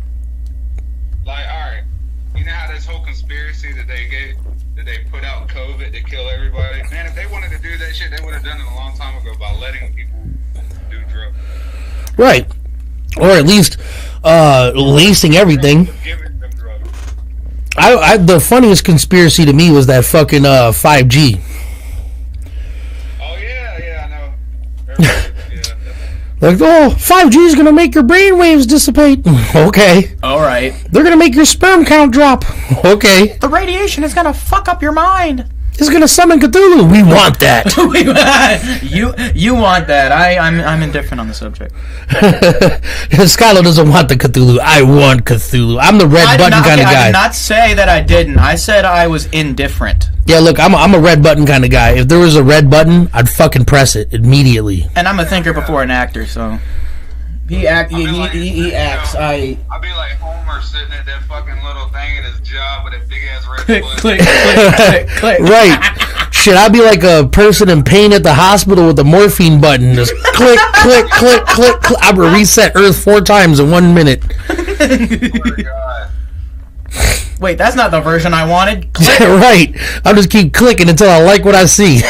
E: Like, all right, you know how this whole conspiracy that they put out COVID to kill everybody? Man, if they wanted to do that shit, they would have done it a long time ago by letting people do drugs.
A: right, or at least lacing everything.
E: Giving them drugs.
A: The funniest conspiracy to me was that fucking 5G.
E: Oh yeah, I know. Yeah.
A: Like, oh, 5G is gonna make your brain waves dissipate. Okay.
B: All right.
A: They're gonna make your sperm count drop. Okay.
B: The radiation is gonna fuck up your mind.
A: It's gonna summon Cthulhu. We want that.
B: you want that. I'm indifferent on the subject.
A: Skylar doesn't want the Cthulhu. I want Cthulhu. I'm the red button kind of guy.
B: I did not say that I didn't. I said I was indifferent.
A: Yeah, look, I'm a red button kind of guy. If there was a red button, I'd fucking press it immediately.
B: And I'm a thinker before an actor, so he acts.
E: I'd be like Homer sitting at that fucking little thing at his job with a big ass red
B: click,
E: button.
B: click, click, click.
A: Right. Shit, I'd be like a person in pain at the hospital with the morphine button. Just click, click, click, click, click. I would reset Earth 4 times in 1 minute.
E: Oh my God.
B: Wait, that's not the version I wanted. Click.
A: Right. I'll just keep clicking until I like what I see.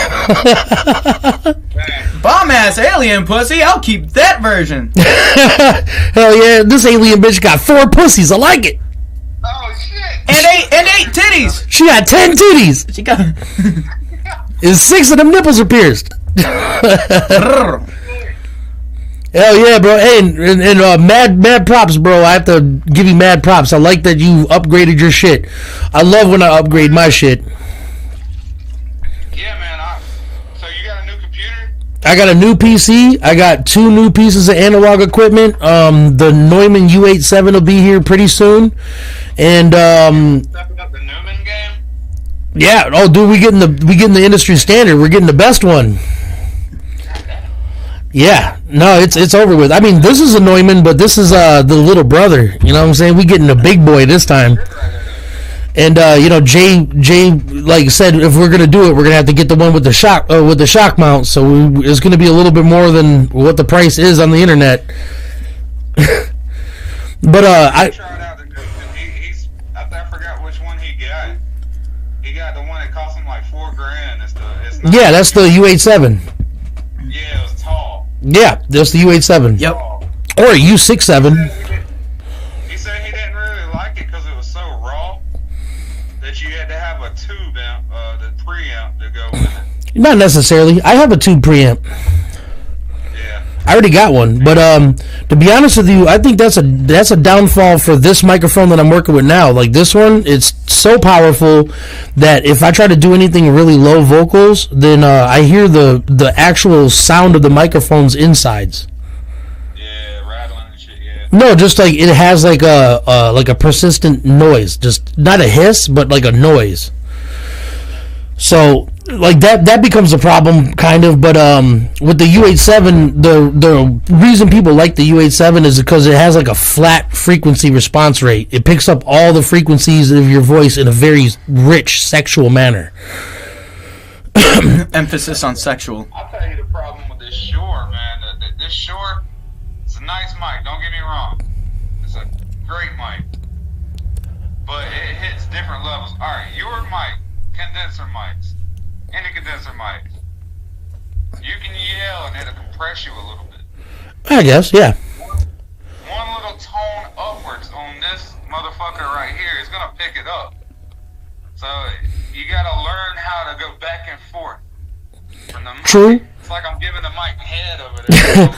B: Bomb ass alien pussy. I'll keep that version.
A: Hell yeah, this alien bitch got 4 pussies. I like it.
E: Oh shit.
B: And eight titties.
A: She got 10 titties.
B: She got.
A: And 6 of them nipples are pierced. Hell yeah, bro. Hey, and mad props, bro. I have to give you mad props. I like that you upgraded your shit. I love when I upgrade my shit.
E: Yeah, man. So you got a new computer?
A: I got a new PC. I got 2 new pieces of analog equipment. The Neumann U87 will be here pretty soon. And
E: Stepping up the Newman game?
A: yeah, oh dude, we getting the industry standard. We're getting the best one. Yeah, no, it's over with. I mean, this is a Neumann, but this is the little brother. You know what I'm saying? We getting a big boy this time. And you know, Jay, like said, if we're gonna do it, we're gonna have to get the one with the shock mount. So it's gonna be a little bit more than what the price is on the internet. But I
E: tried out I forgot which one he got. He got the one that cost him like $4,000. It's not,
A: yeah, that's the U87.
E: Yeah, it was tall.
A: Yeah, that's the U87.
B: Yep.
E: Tall.
A: Or a U67.
E: He said he didn't really like it because it was so that you had to have a tube amp, the preamp to go with it.
A: Not necessarily. I have a tube preamp.
E: Yeah.
A: I already got one, but to be honest with you, I think that's a downfall for this microphone that I'm working with now. Like this one, it's so powerful that if I try to do anything really low vocals, then I hear the actual sound of the microphone's insides.
E: Yeah, rattling and shit. Yeah.
A: No, just like it has like a persistent noise, just not a hiss, but like a noise. So like that becomes a problem, kind of. But with the U87, the reason people like the U87 is because it has like a flat frequency response rate. It picks up all the frequencies of your voice in a very rich sexual manner.
B: Emphasis on sexual.
E: I'll tell you the problem with this Shure, man. This Shure, it's a nice mic. Don't get me wrong. It's a great mic, but it hits different levels. All right, your mic, condenser mics, any condenser mic, you can yell and it'll compress you a little bit.
A: I guess, yeah.
E: One little tone upwards on this motherfucker right here is gonna pick it up. So you gotta learn how to go back and forth. From the mic.
A: True.
E: It's like I'm giving the mic head over there.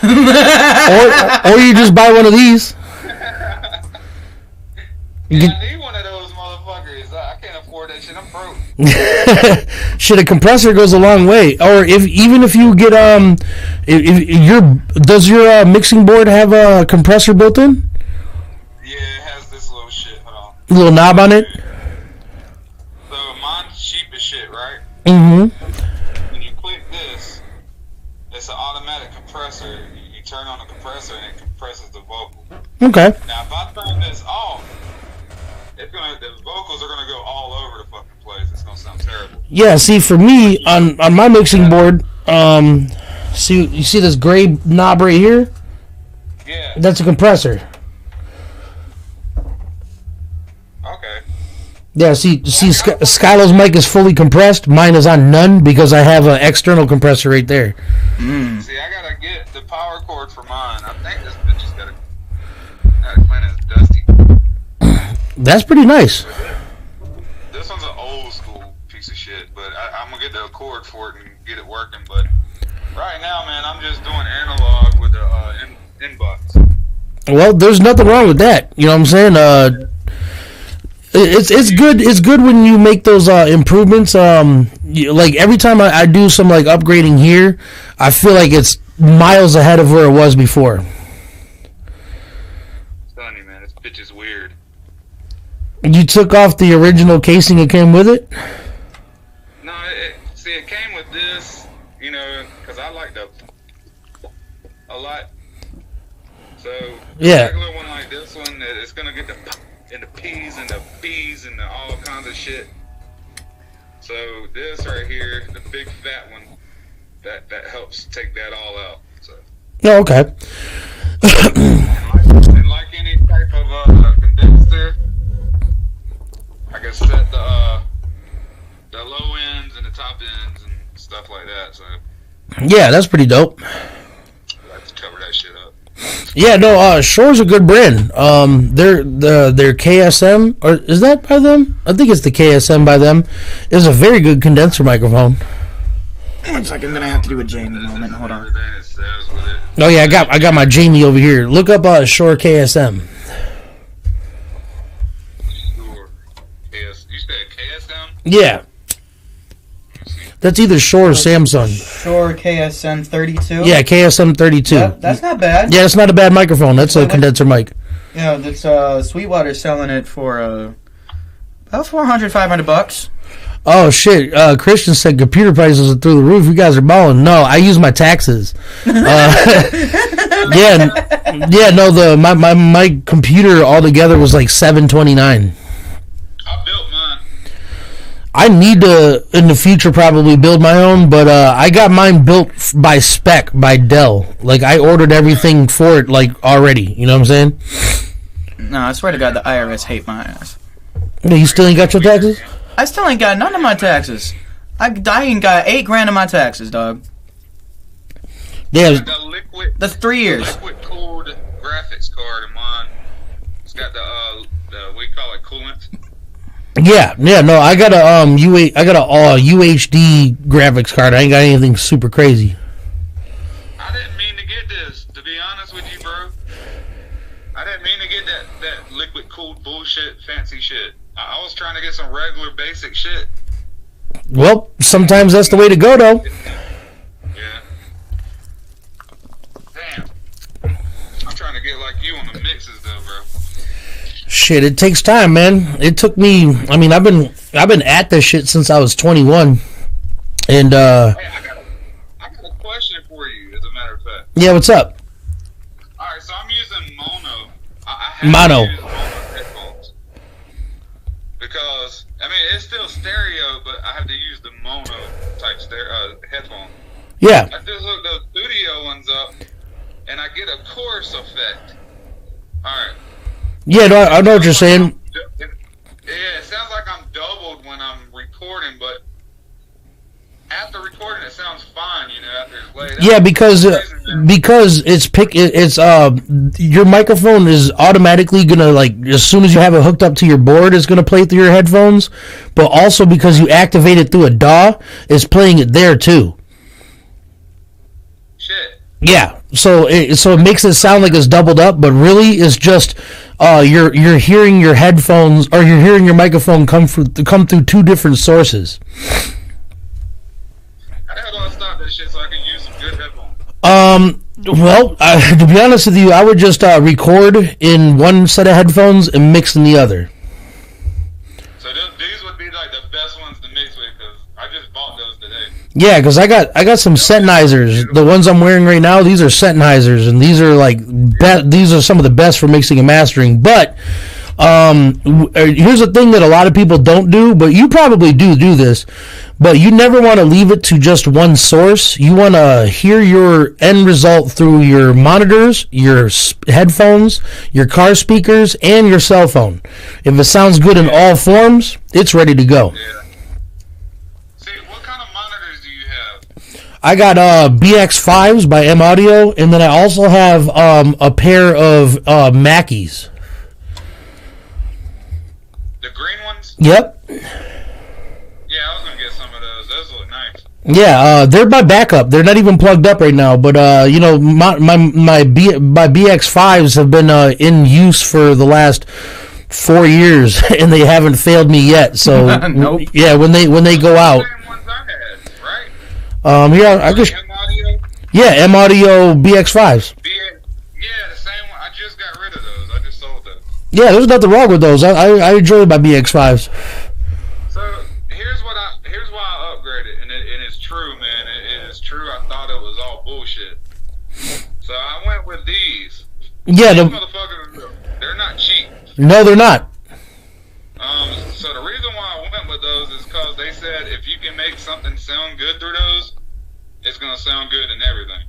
A: or you just buy one of these.
E: Yeah, I need one of those motherfuckers. I can't afford that shit. I'm broke.
A: Shit, a compressor goes a long way. Or even if you get does your mixing board have a compressor built in?
E: Yeah, it has this little shit. Hold on.
A: A little knob on it.
E: So mine's cheap as shit, right?
A: Mm-hmm.
E: When you click this, it's an automatic compressor. You turn on the compressor and it compresses the vocal.
A: Okay.
E: Now if I turn this off, the vocals are gonna go all over the fucking place. It's gonna sound terrible.
A: Yeah, see, for me, on my mixing board, you see this gray knob right here?
E: Yeah.
A: That's a compressor.
E: Okay.
A: Yeah, see, Skylo's mic is fully compressed. Mine is on none because I have an external compressor right there.
E: See, I gotta get the power cord for mine. I think this bitch has gotta clean it. It's dusty.
A: That's pretty nice.
E: This one's an old school piece of shit, but I'm gonna get the cord for it and get it working. But right now, man, I'm just doing analog with the inbox.
A: Well, there's nothing wrong with that. You know what I'm saying? It's good. It's good when you make those improvements. Like every time I do some like upgrading here, I feel like it's miles ahead of where it was before.
E: I'm telling you, man, this bitch is weird.
A: You took off the original casing it came with it?
E: No, it came with this, you know, because I like that a lot. So,
A: Yeah.
E: a regular one like this one, it's going to get the and the P's and the B's and the all kinds of shit. So, this right here, the big fat one, that helps take that all out. So.
A: Oh, okay.
E: And like any type of condenser, I can set the low ends and the top ends and stuff like that. So
A: Yeah, that's pretty dope.
E: I like to cover that shit up.
A: Yeah, no, Shure's a good brand. Their KSM, or is that by them? I think it's the KSM by them. Is a very good condenser microphone.
B: One second, I'm gonna have to do a Jamie moment. Hold on.
E: Everything it says with it.
A: Oh yeah, I got my Jamie over here. Look up Shure KSM.
E: Sure. You said KSM?
A: Yeah. That's either Shure or Samsung.
B: Shure KSM 32.
A: Yeah, KSM 32.
B: Yep, that's not bad.
A: Yeah, it's not a bad microphone. That's a condenser mic.
B: Yeah, that's Sweetwater's selling it for about $400-500.
A: Oh shit! Christian said computer prices are through the roof. You guys are balling. No, I use my taxes. Yeah. No, my computer altogether was like $729.
E: I built mine.
A: I need to in the future probably build my own, but I got mine built by spec by Dell. Like I ordered everything for it like already. You know what I'm saying?
B: No, I swear to God, the IRS hate my ass.
A: No, you still ain't got your taxes?
B: I still ain't got none of my taxes. I ain't got $8,000 of my taxes, dog.
A: Yeah.
E: The liquid.
B: That's 3 years.
E: Liquid cooled graphics card in mine. It's got the we call it coolant.
A: Yeah, no, I got a UHD graphics card. I ain't got anything super crazy.
E: I didn't mean to get this, to be honest with you, bro. I didn't mean to get that liquid cooled bullshit, fancy shit. I was trying to get some regular basic shit.
A: Well, sometimes that's the way to go, though.
E: Yeah. Damn. I'm trying to get like you on the mixes, though, bro.
A: Shit, it takes time, man. It took me. I mean, I've been at this shit since I was 21, and
E: Hey, I got a question for you. As a matter of fact.
A: Yeah, what's up?
E: All right, so I'm using mono.
A: Mono.
E: To use mono headphones because I mean it's still stereo, but I have to use the mono type headphone.
A: Yeah.
E: I just hook those studio ones up, and I get a chorus effect. All right.
A: Yeah, no, I know what you're saying.
E: Yeah, it sounds like I'm doubled when I'm recording, but after recording, it sounds fine. You know, after it's laid out.
A: Yeah, because your microphone is automatically gonna, like, as soon as you have it hooked up to your board, it's gonna play through your headphones. But also because you activate it through a DAW, it's playing it there too.
E: Shit.
A: Yeah, so it makes it sound like it's doubled up, but really it's just you're hearing your headphones, or you're hearing your microphone come through two different sources.
E: How the hell do I stop that shit so I can use some good headphones?
A: Well, to be honest with you, I would just record in one set of headphones and mix in the other.
E: So these would be like the best ones to mix with because I just bought those today.
A: Yeah, because I got some Sennheisers. The ones I'm wearing right now, these are Sennheisers, and these are these are some of the best for mixing and mastering. But here's the thing that a lot of people don't do, but you probably do this. But you never want to leave it to just one source. You want to hear your end result through your monitors, your headphones, your car speakers, and your cell phone. If it sounds good in all forms, it's ready to go.
E: Yeah. See, what kind of monitors do you have?
A: I got BX5s by M Audio, and then I also have a pair of Mackies.
E: The green ones?
A: Yep.
E: Yeah, I was gonna get some of those. Those look nice.
A: Yeah, they're my backup. They're not even plugged up right now, but you know, my BX5s have been in use for the last 4 years, and they haven't failed me yet. So
B: Nope.
A: Yeah, when they go out.
E: Same ones I had, right?
A: Yeah, I just
E: M Audio?
A: M Audio BX5s.
E: Yeah, the same one. I just got rid of those. I just sold those.
A: Yeah, there's nothing wrong with those. I enjoy my BX5s.
E: So here's why I upgraded, and it's true, man. It is true. I thought it was all bullshit. So I went with these.
A: Yeah,
E: These motherfuckers, they're not cheap.
A: no, they're not.
E: So the reason why I went with those is because they said if you can make something sound good through those, it's gonna sound good in everything.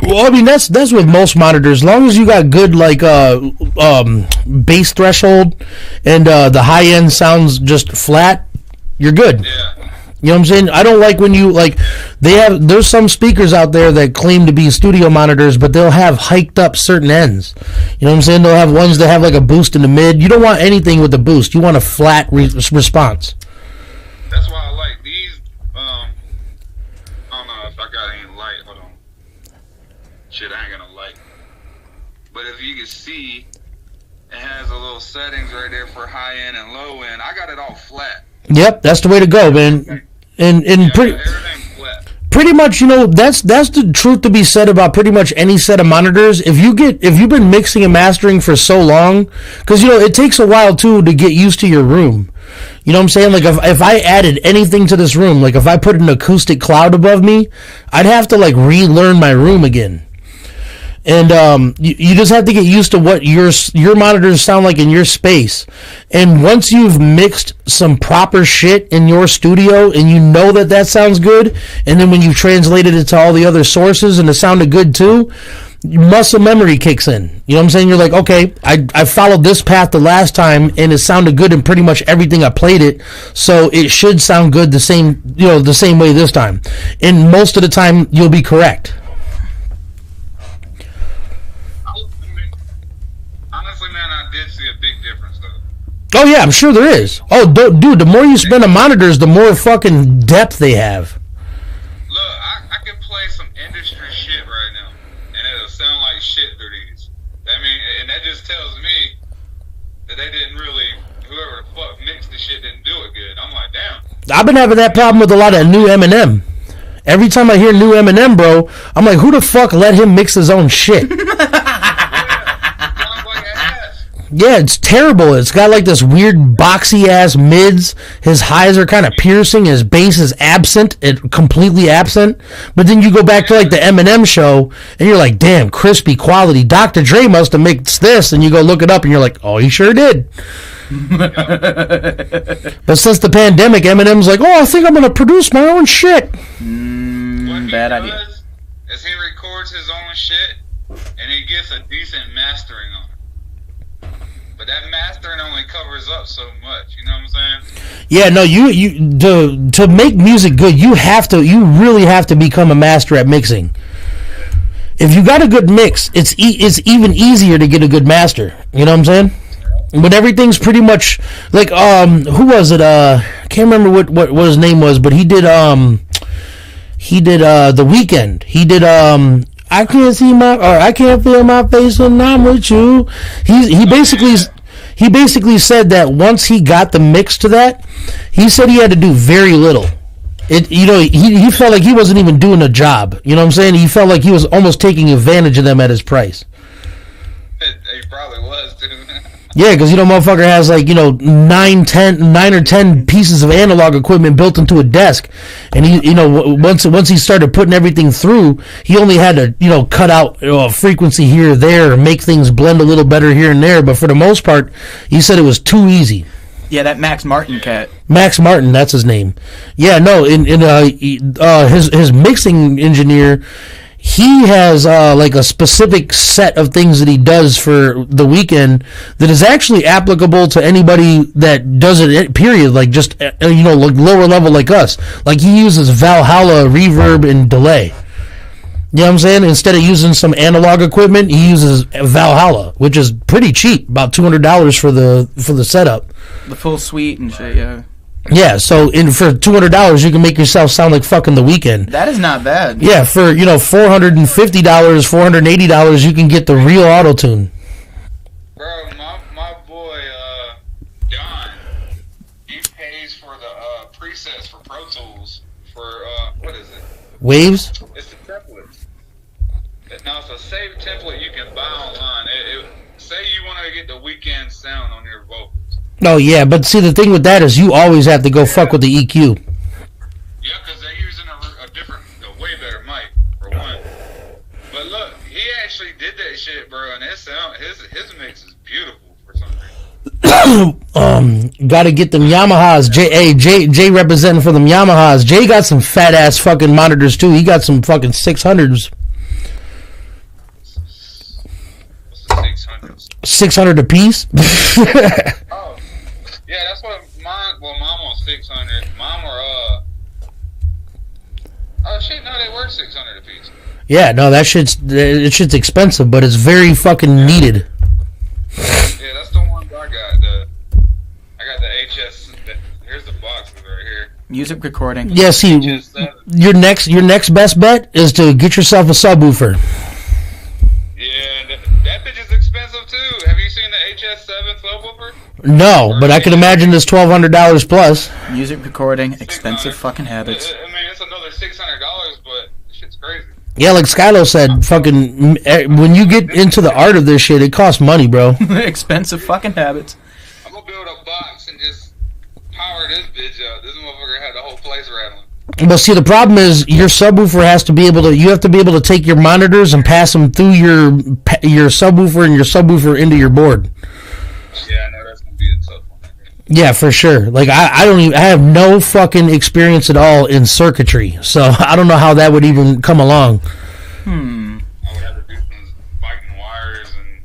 A: Well, I mean that's with most monitors. As long as you got good bass threshold and the high end sounds just flat, you're good.
E: Yeah.
A: You know what I'm saying? I don't like when you there's some speakers out there that claim to be studio monitors, but they'll have hiked up certain ends. You know what I'm saying? They'll have ones that have like a boost in the mid. You don't want anything with a boost. You want a flat response.
E: That's why I like these. I don't know if I got any light. Hold on. Shit, I ain't got no light. But if you can see, it has a little settings right there for high end and low end. I got it all flat.
A: Yep, that's the way to go, man. And
E: Everything's flat.
A: pretty much, you know, that's the truth to be said about pretty much any set of monitors. If you've been mixing and mastering for so long, because, you know, it takes a while too to get used to your room. You know what I'm saying? Like if I added anything to this room, like if I put an acoustic cloud above me, I'd have to like relearn my room again. And you just have to get used to what your monitors sound like in your space. And once you've mixed some proper shit in your studio and you know that sounds good, and then when you've translated it to all the other sources and it sounded good too, muscle memory kicks in. You know what I'm saying? You're like, okay, I followed this path the last time and it sounded good in pretty much everything I played it, so it should sound good the same way this time. And most of the time you'll be correct.
E: Honestly, man, I did see a big difference though.
A: Oh yeah, I'm sure there is. Oh, dude, the more you spend on monitors, the more fucking depth they have.
E: Look, I can play some industry shit right now, and it'll sound like shit through these. I mean, and that just tells me that they didn't really, whoever the fuck mixed the shit didn't do it good. I'm like, damn.
A: I've been having that problem with a lot of new Eminem. Every time I hear new Eminem, bro, I'm like, who the fuck let him mix his own shit? Yeah, it's terrible. It's got like this weird boxy ass mids. His highs are kind of piercing. His bass is completely absent. But then you go back to like the Eminem show, and you're like, damn, crispy quality. Dr. Dre must have mixed this, and you go look it up, and you're like, oh, he sure did. But since the pandemic, Eminem's like, oh, I think I'm gonna produce my own shit.
E: Bad idea. Is he records his own shit, and he gets a decent mastering on it. But that mastering only covers up so much, you know what I'm saying?
A: Yeah, no, you to make music good, you really have to become a master at mixing. If you got a good mix, it's even easier to get a good master. You know what I'm saying? But everything's pretty much like who was it? I can't remember what his name was, but he did The Weeknd. He did I can't see I can't feel my face when I'm with you. He basically said that once he got the mix to that, he said he had to do very little. He felt like he wasn't even doing a job. You know what I'm saying? He felt like he was almost taking advantage of them at his price.
E: He probably was too.
A: Yeah, because motherfucker has like 9 or 10 pieces of analog equipment built into a desk, and he once he started putting everything through, he only had to cut out a frequency here or there, or make things blend a little better here and there. But for the most part, he said it was too easy.
B: Yeah, that Max Martin cat.
A: Max Martin, that's his name. Yeah, no, his mixing engineer. He has like a specific set of things that he does for The Weeknd that is actually applicable to anybody that does it, period, like just like lower level like us. Like he uses Valhalla reverb and delay. You know what I'm saying? Instead of using some analog equipment, he uses Valhalla, which is pretty cheap, about $200 for the setup.
B: The full suite and shit, yeah.
A: Yeah, so for $200 you can make yourself sound like fucking The Weeknd.
B: That is not bad.
A: Yeah, for $450, $480 you can get the real auto tune.
E: Bro, my boy Don, he pays for the presets for Pro Tools for what is it?
A: Waves?
E: It's the templates. Now it's a saved template you can buy online. Say you want to get the Weeknd sound on your vocals.
A: Oh, yeah, but see, the thing with that is you always have to go fuck with the EQ.
E: Yeah, because they're using a way better mic, for one. But look, he actually did that shit, bro, and his mix is beautiful for some reason.
A: Gotta get them Yamahas. Jay representing for them Yamahas. Jay got some fat ass fucking monitors, too. He got some fucking 600s.
E: What's the 600s?
A: 600 a piece?
E: Oh. Yeah, that's what mine was 600. Mine were, oh shit, no, they were 600 a piece.
A: Yeah, no, that shit's expensive, but it's very fucking needed.
E: Yeah, that's the ones I got. I got the HS, here's the box right here.
B: Music recording.
A: Yeah, see, your next best bet is to get yourself a subwoofer.
E: Yeah, that bitch is expensive too. Have you seen the HS7 subwoofer?
A: No, but I can imagine this $1,200 plus.
B: Music recording, expensive fucking habits.
E: I mean, it's another $600, but shit's crazy.
A: Yeah, like Skylo said, fucking when you get into the art of this shit, it costs money, bro.
B: Expensive fucking habits.
E: I'm gonna build a box and just power this bitch up. This motherfucker had the whole place rattling.
A: But see, the problem is your subwoofer has to be able to. You have to be able to take your monitors and pass them through your subwoofer and your subwoofer into your board.
E: Yeah, I know that's gonna be a tough one.
A: Yeah, for sure. Like I have no fucking experience at all in circuitry, so I don't know how that would even come along.
E: I would have to do some biting wires and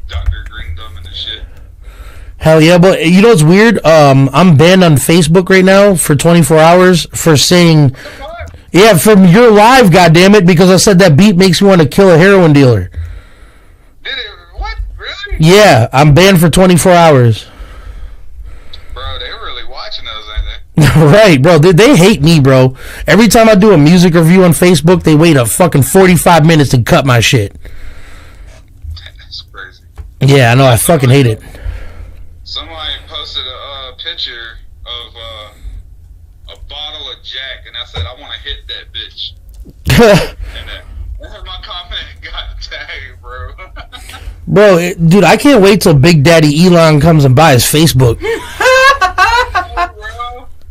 E: Dr. Greendom and the shit.
A: Hell yeah, but you know what's weird? I'm banned on Facebook right now for 24 hours for saying, yeah, from your live, goddammit, because I said that beat makes me want to kill a heroin dealer.
E: Did it? What? Really?
A: Yeah, I'm banned for 24 hours.
E: really watching those, ain't they?
A: Right, bro. They hate me, bro. Every time I do a music review on Facebook, they wait a fucking 45 minutes to cut my shit.
E: That's crazy.
A: Yeah, I know. I fucking hate it.
E: Somebody posted a picture of a bottle of Jack, and I said, I want to hit that bitch. And my comment got tagged, bro.
A: Bro, dude, I can't wait till Big Daddy Elon comes and buys Facebook.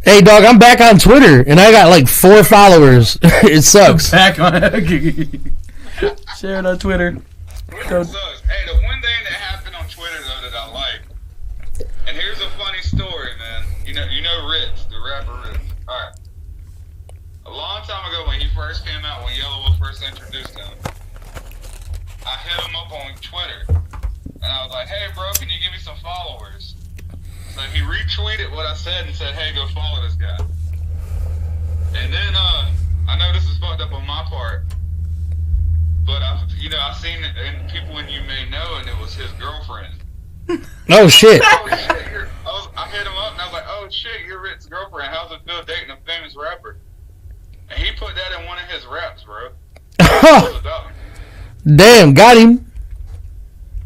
A: Hey, dog, I'm back on Twitter, and I got like 4 followers. It sucks.
B: Back on share it on Twitter.
E: It sucks. Hey, the one thing that happened on Twitter though that I like, and here's a funny story, man. You know Ritz, the rapper Ritz. All right. A long time ago when he first came out, when Yellow Wolf first introduced him, I hit him up on Twitter, and I was like, "Hey, bro, can you give me some followers?" So he retweeted what I said and said, "Hey, go follow this guy." And then I know this is fucked up on my part, but I seen it, and people in You May Know, and it was his girlfriend.
A: Oh, shit.
E: Oh shit! I hit him up and I was like, "Oh shit, you're Rick's girlfriend. How's it feel dating a famous rapper?" And he put that in one of his raps, bro.
A: Damn, got him.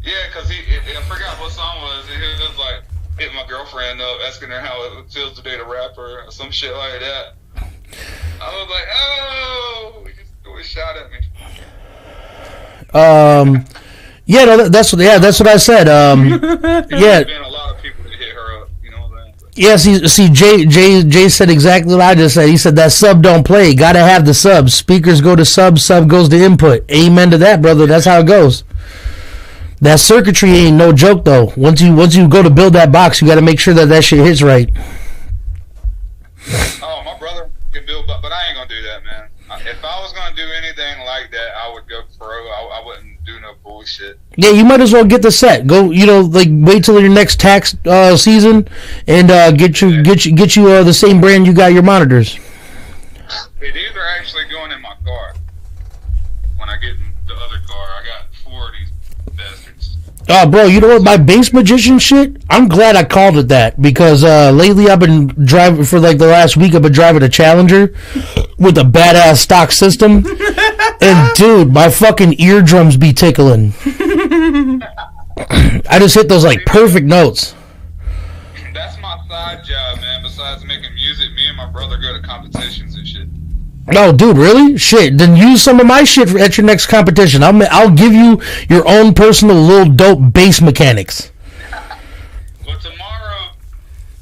E: Yeah, because I forgot what song was. He was like, hit my girlfriend up, asking her how it feels to date a rapper, or some shit like that. I was like, oh, he just threw a shot at me.
A: Yeah, no, that's what I said. Yeah.
E: There's been a lot of people that hit her up, you know what I'm saying?
A: Yeah, see, Jay said exactly what I just said. He said that sub don't play. Gotta have the sub. Speakers go to sub goes to input. Amen to that, brother. That's how it goes. That circuitry ain't no joke though. Once you go to build that box, you gotta make sure that shit hits right.
E: Oh, my brother can build, but I ain't gonna do that, man. If I was gonna do anything like that, I would go pro. I wouldn't do no bullshit.
A: Yeah, you might as well get the set. Go, wait till your next tax season and get you the same brand you got your monitors.
E: Hey, these are actually going in my car. When I get in the other car, I got 4 of these bastards.
A: Oh, bro, you know what? My bass magician shit, I'm glad I called it that because lately I've been driving for like the last week. I've been driving a Challenger with a badass stock system. And dude, my fucking eardrums be tickling. I just hit those like perfect notes.
E: That's my side job, man. Besides making music, me and my brother go to competitions and shit.
A: No, dude, really? Shit. Then use some of my shit at your next competition. I'll give you your own personal little dope bass mechanics.
E: But tomorrow,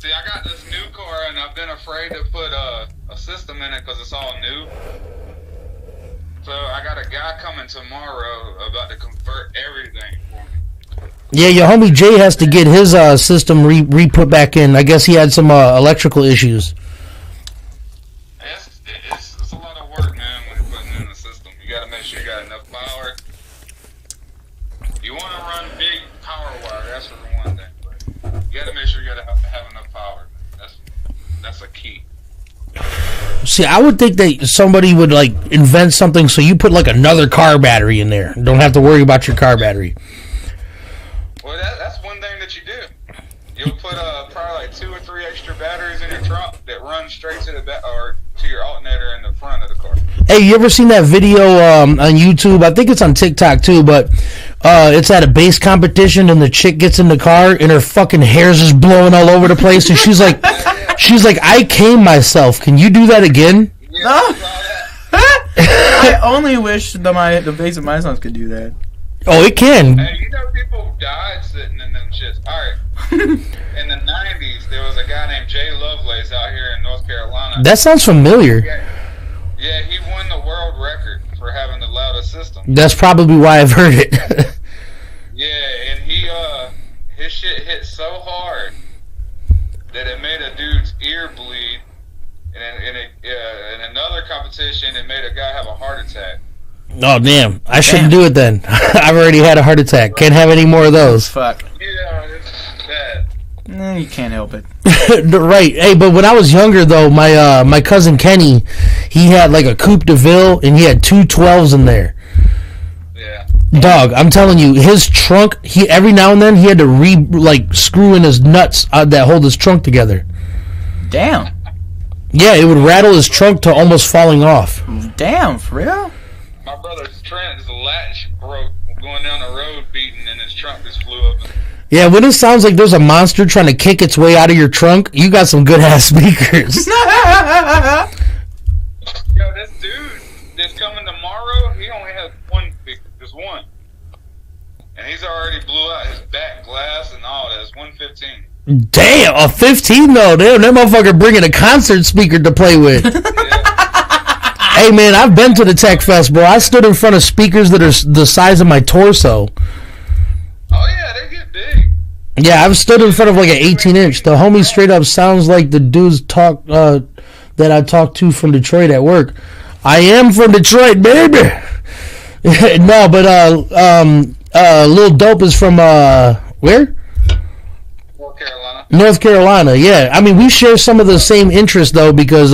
E: see, I got this new car, and I've been afraid to put a system in it because it's all new. So I got a guy coming tomorrow about to convert everything for me.
A: Yeah, your homie Jay has to get his system re-put back in. I guess he had some electrical issues.
E: It's a lot of work, man, when you're putting in the system. You got to make sure you got enough power. You want to run big power wire, that's for one thing. But you got to make sure you got to have enough power. That's a key.
A: See, I would think that somebody would like invent something so you put like another car battery in there. Don't have to worry about your car battery.
E: Well, that's one thing that you do. You'll put probably like 2 or 3 extra batteries in your trunk that run straight to or to your alternator in the front of the car.
A: Hey, you ever seen that video on YouTube? I think it's on TikTok too, but it's at a bass competition and the chick gets in the car and her fucking hair's just blowing all over the place and she's like, I came myself. Can you do that again?
E: Yeah, I saw that.
B: I only wish the bass of my songs could do that.
A: Oh, it can.
E: Hey, people died sitting in them shits. Alright. In the 90s, there was a guy named Jay Lovelace out here in North Carolina.
A: That sounds familiar.
E: Yeah, he won the world record for having the loudest system.
A: That's probably why I've heard it.
E: Yeah, and his shit hit so hard that it made a dude's ear bleed. And in another competition, it made a guy have a heart attack.
A: Oh, damn. I shouldn't do it then. I've already had a heart attack. Can't have any more of those.
B: Fuck.
E: Yeah, it's bad.
B: You can't help it.
A: Right. Hey, but when I was younger, though, my cousin Kenny, he had like a Coupe de Ville, and he had 2 12s in there.
E: Yeah.
A: Dog, I'm telling you, his trunk, every now and then, he had to screw in his nuts that hold his trunk together.
B: Damn.
A: Yeah, it would rattle his trunk to almost falling off.
B: Damn, for real?
E: My brother's Trent's latch broke going down the road beating, and his trunk just flew up.
A: Yeah, when it sounds like there's a monster trying to kick its way out of your trunk, you got some good ass speakers.
E: Yo, this dude that's coming tomorrow, he only has one speaker, just one. And he's already blew out his back glass and all that. It's 115.
A: Damn, a 15 though. Damn, that motherfucker bringing a concert speaker to play with. Hey man, I've been to the Tech Fest, bro. I stood in front of speakers that are the size of my torso.
E: Oh yeah, they get big.
A: Yeah, I've stood in front of like an 18-inch. The homie straight up sounds like the dudes that I talked to from Detroit at work. I am from Detroit, baby. No, but Lil Dope is from where? North Carolina, yeah. I mean, we share some of the same interests though, because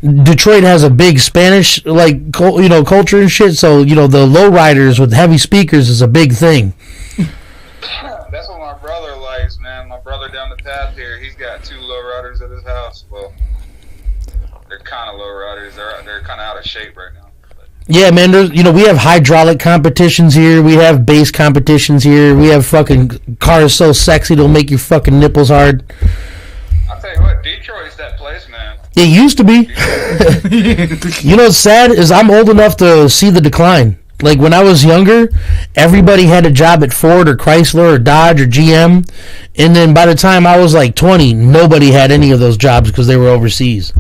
A: Detroit has a big Spanish culture and shit. So the lowriders with heavy speakers is a big thing.
E: That's what my brother likes, man. My brother down the path here, he's got 2 lowriders at his house. Well, they're kind of lowriders. They're kind of out of shape right now.
A: Yeah, man, we have hydraulic competitions here. We have bass competitions here. We have fucking cars so sexy they'll make your fucking nipples hard.
E: I'll tell you what, Detroit's that place, man.
A: It used to be. You know what's sad is I'm old enough to see the decline. Like when I was younger, everybody had a job at Ford or Chrysler or Dodge or GM. And then by the time I was like 20, nobody had any of those jobs because they were overseas.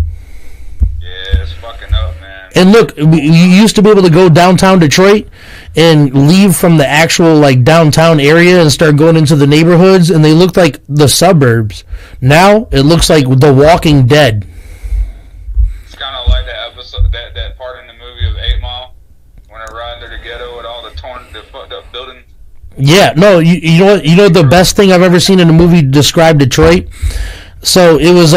E: Yeah, it's fucking up, man.
A: And look, you used to be able to go downtown Detroit and leave from the actual like downtown area and start going into the neighborhoods, and they looked like the suburbs. Now it looks like The Walking Dead.
E: It's kind of like that episode, that part in the movie of 8 Mile when they're riding through the ghetto with all the fucked up buildings.
A: Yeah, no, you know what? You know the best thing I've ever seen in a movie describe Detroit. So it was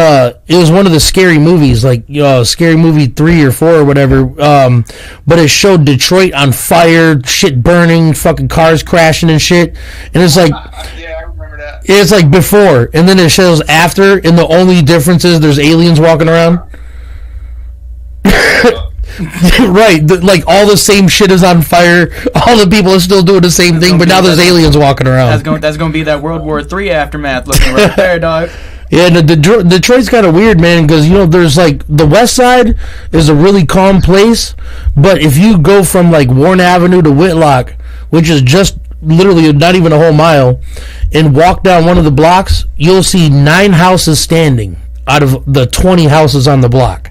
A: one of the scary movies, like Scary Movie 3 or 4 or whatever. But it showed Detroit on fire, shit burning, fucking cars crashing and shit. And it's like,
E: yeah, I remember that.
A: It's like before, and then it shows after, and the only difference is there's aliens walking around. Right, like all the same shit is on fire. All the people are still doing the same thing, but now there's aliens walking around.
B: That's gonna be that World War III aftermath looking right there, dog.
A: Yeah, Detroit's kind of weird, man, because there's like the West Side is a really calm place, but if you go from like Warren Avenue to Whitlock, which is just literally not even a whole mile, and walk down one of the blocks, you'll see 9 houses standing out of the 20 houses on the block.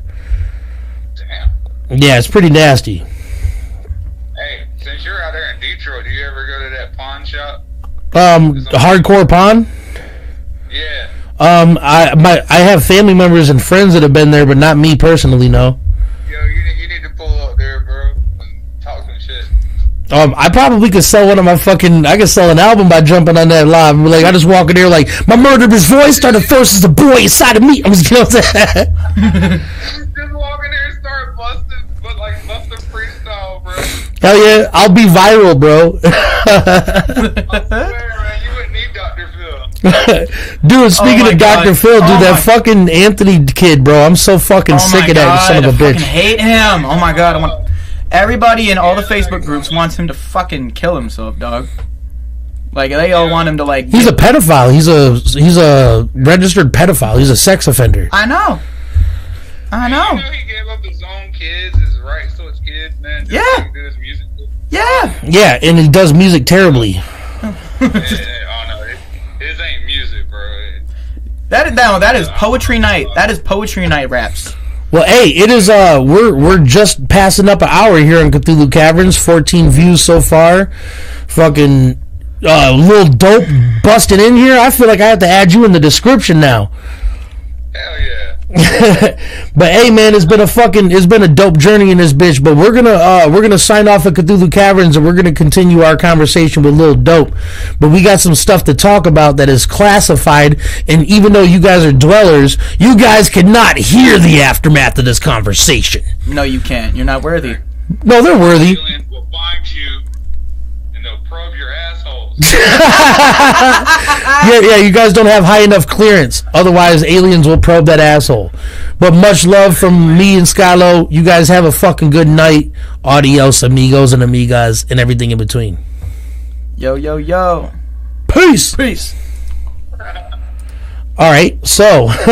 E: Damn.
A: Yeah, it's pretty nasty.
E: Hey, since you're out there in Detroit, do you ever go to that pawn shop?
A: Hardcore Pawn?
E: Yeah.
A: I have family members and friends that have been there, but not me personally, no.
E: Yo, you need to pull up there, bro, and talk some shit.
A: I probably could sell I could sell an album by jumping on that live. Like, I just walk in there like, my murderous voice started first as the boy inside of me. I'm just gonna say
E: Just walk in there and start busting freestyle, bro.
A: Hell yeah, I'll be viral, bro.
E: I swear, man, you wouldn't need Dr. Phil.
A: Dude, speaking of Dr. Phil, that fucking Anthony kid, bro, I'm so fucking sick of that son of a bitch.
B: I fucking hate him. Oh my god, everybody in all the Facebook groups wants him to fucking kill himself, dog. Like, they all want him to like.
A: He's a pedophile. He's a registered pedophile. He's a sex offender.
B: I know.
E: You know he gave up his own kids, his rights to his kids, man.
B: Yeah.
E: To do his music.
A: Yeah, and he does music terribly.
E: His ain't music, bro.
B: That is poetry night. That is poetry night raps.
A: Well, hey, it is. We're just passing up an hour here on Cthulhu Caverns. 14 views so far. Fucking Lil Dope busting in here. I feel like I have to add you in the description now.
E: Hell yeah.
A: But hey, man, it's been a dope journey in this bitch. But we're gonna sign off at Cthulhu Caverns, and we're gonna continue our conversation with Lil Dope. But we got some stuff to talk about that is classified, and even though you guys are dwellers, you guys cannot hear the aftermath of this conversation.
B: No, you can't. You're not worthy.
A: No, they're worthy.
E: Aliens will find you, and they'll probe your assholes.
A: Yeah, you guys don't have high enough clearance. Otherwise, aliens will probe that asshole. But much love from me and Skylo. You guys have a fucking good night. Adios, amigos and amigas, and everything in between.
B: Yo, yo, yo.
A: Peace.
B: Peace.
A: All right, so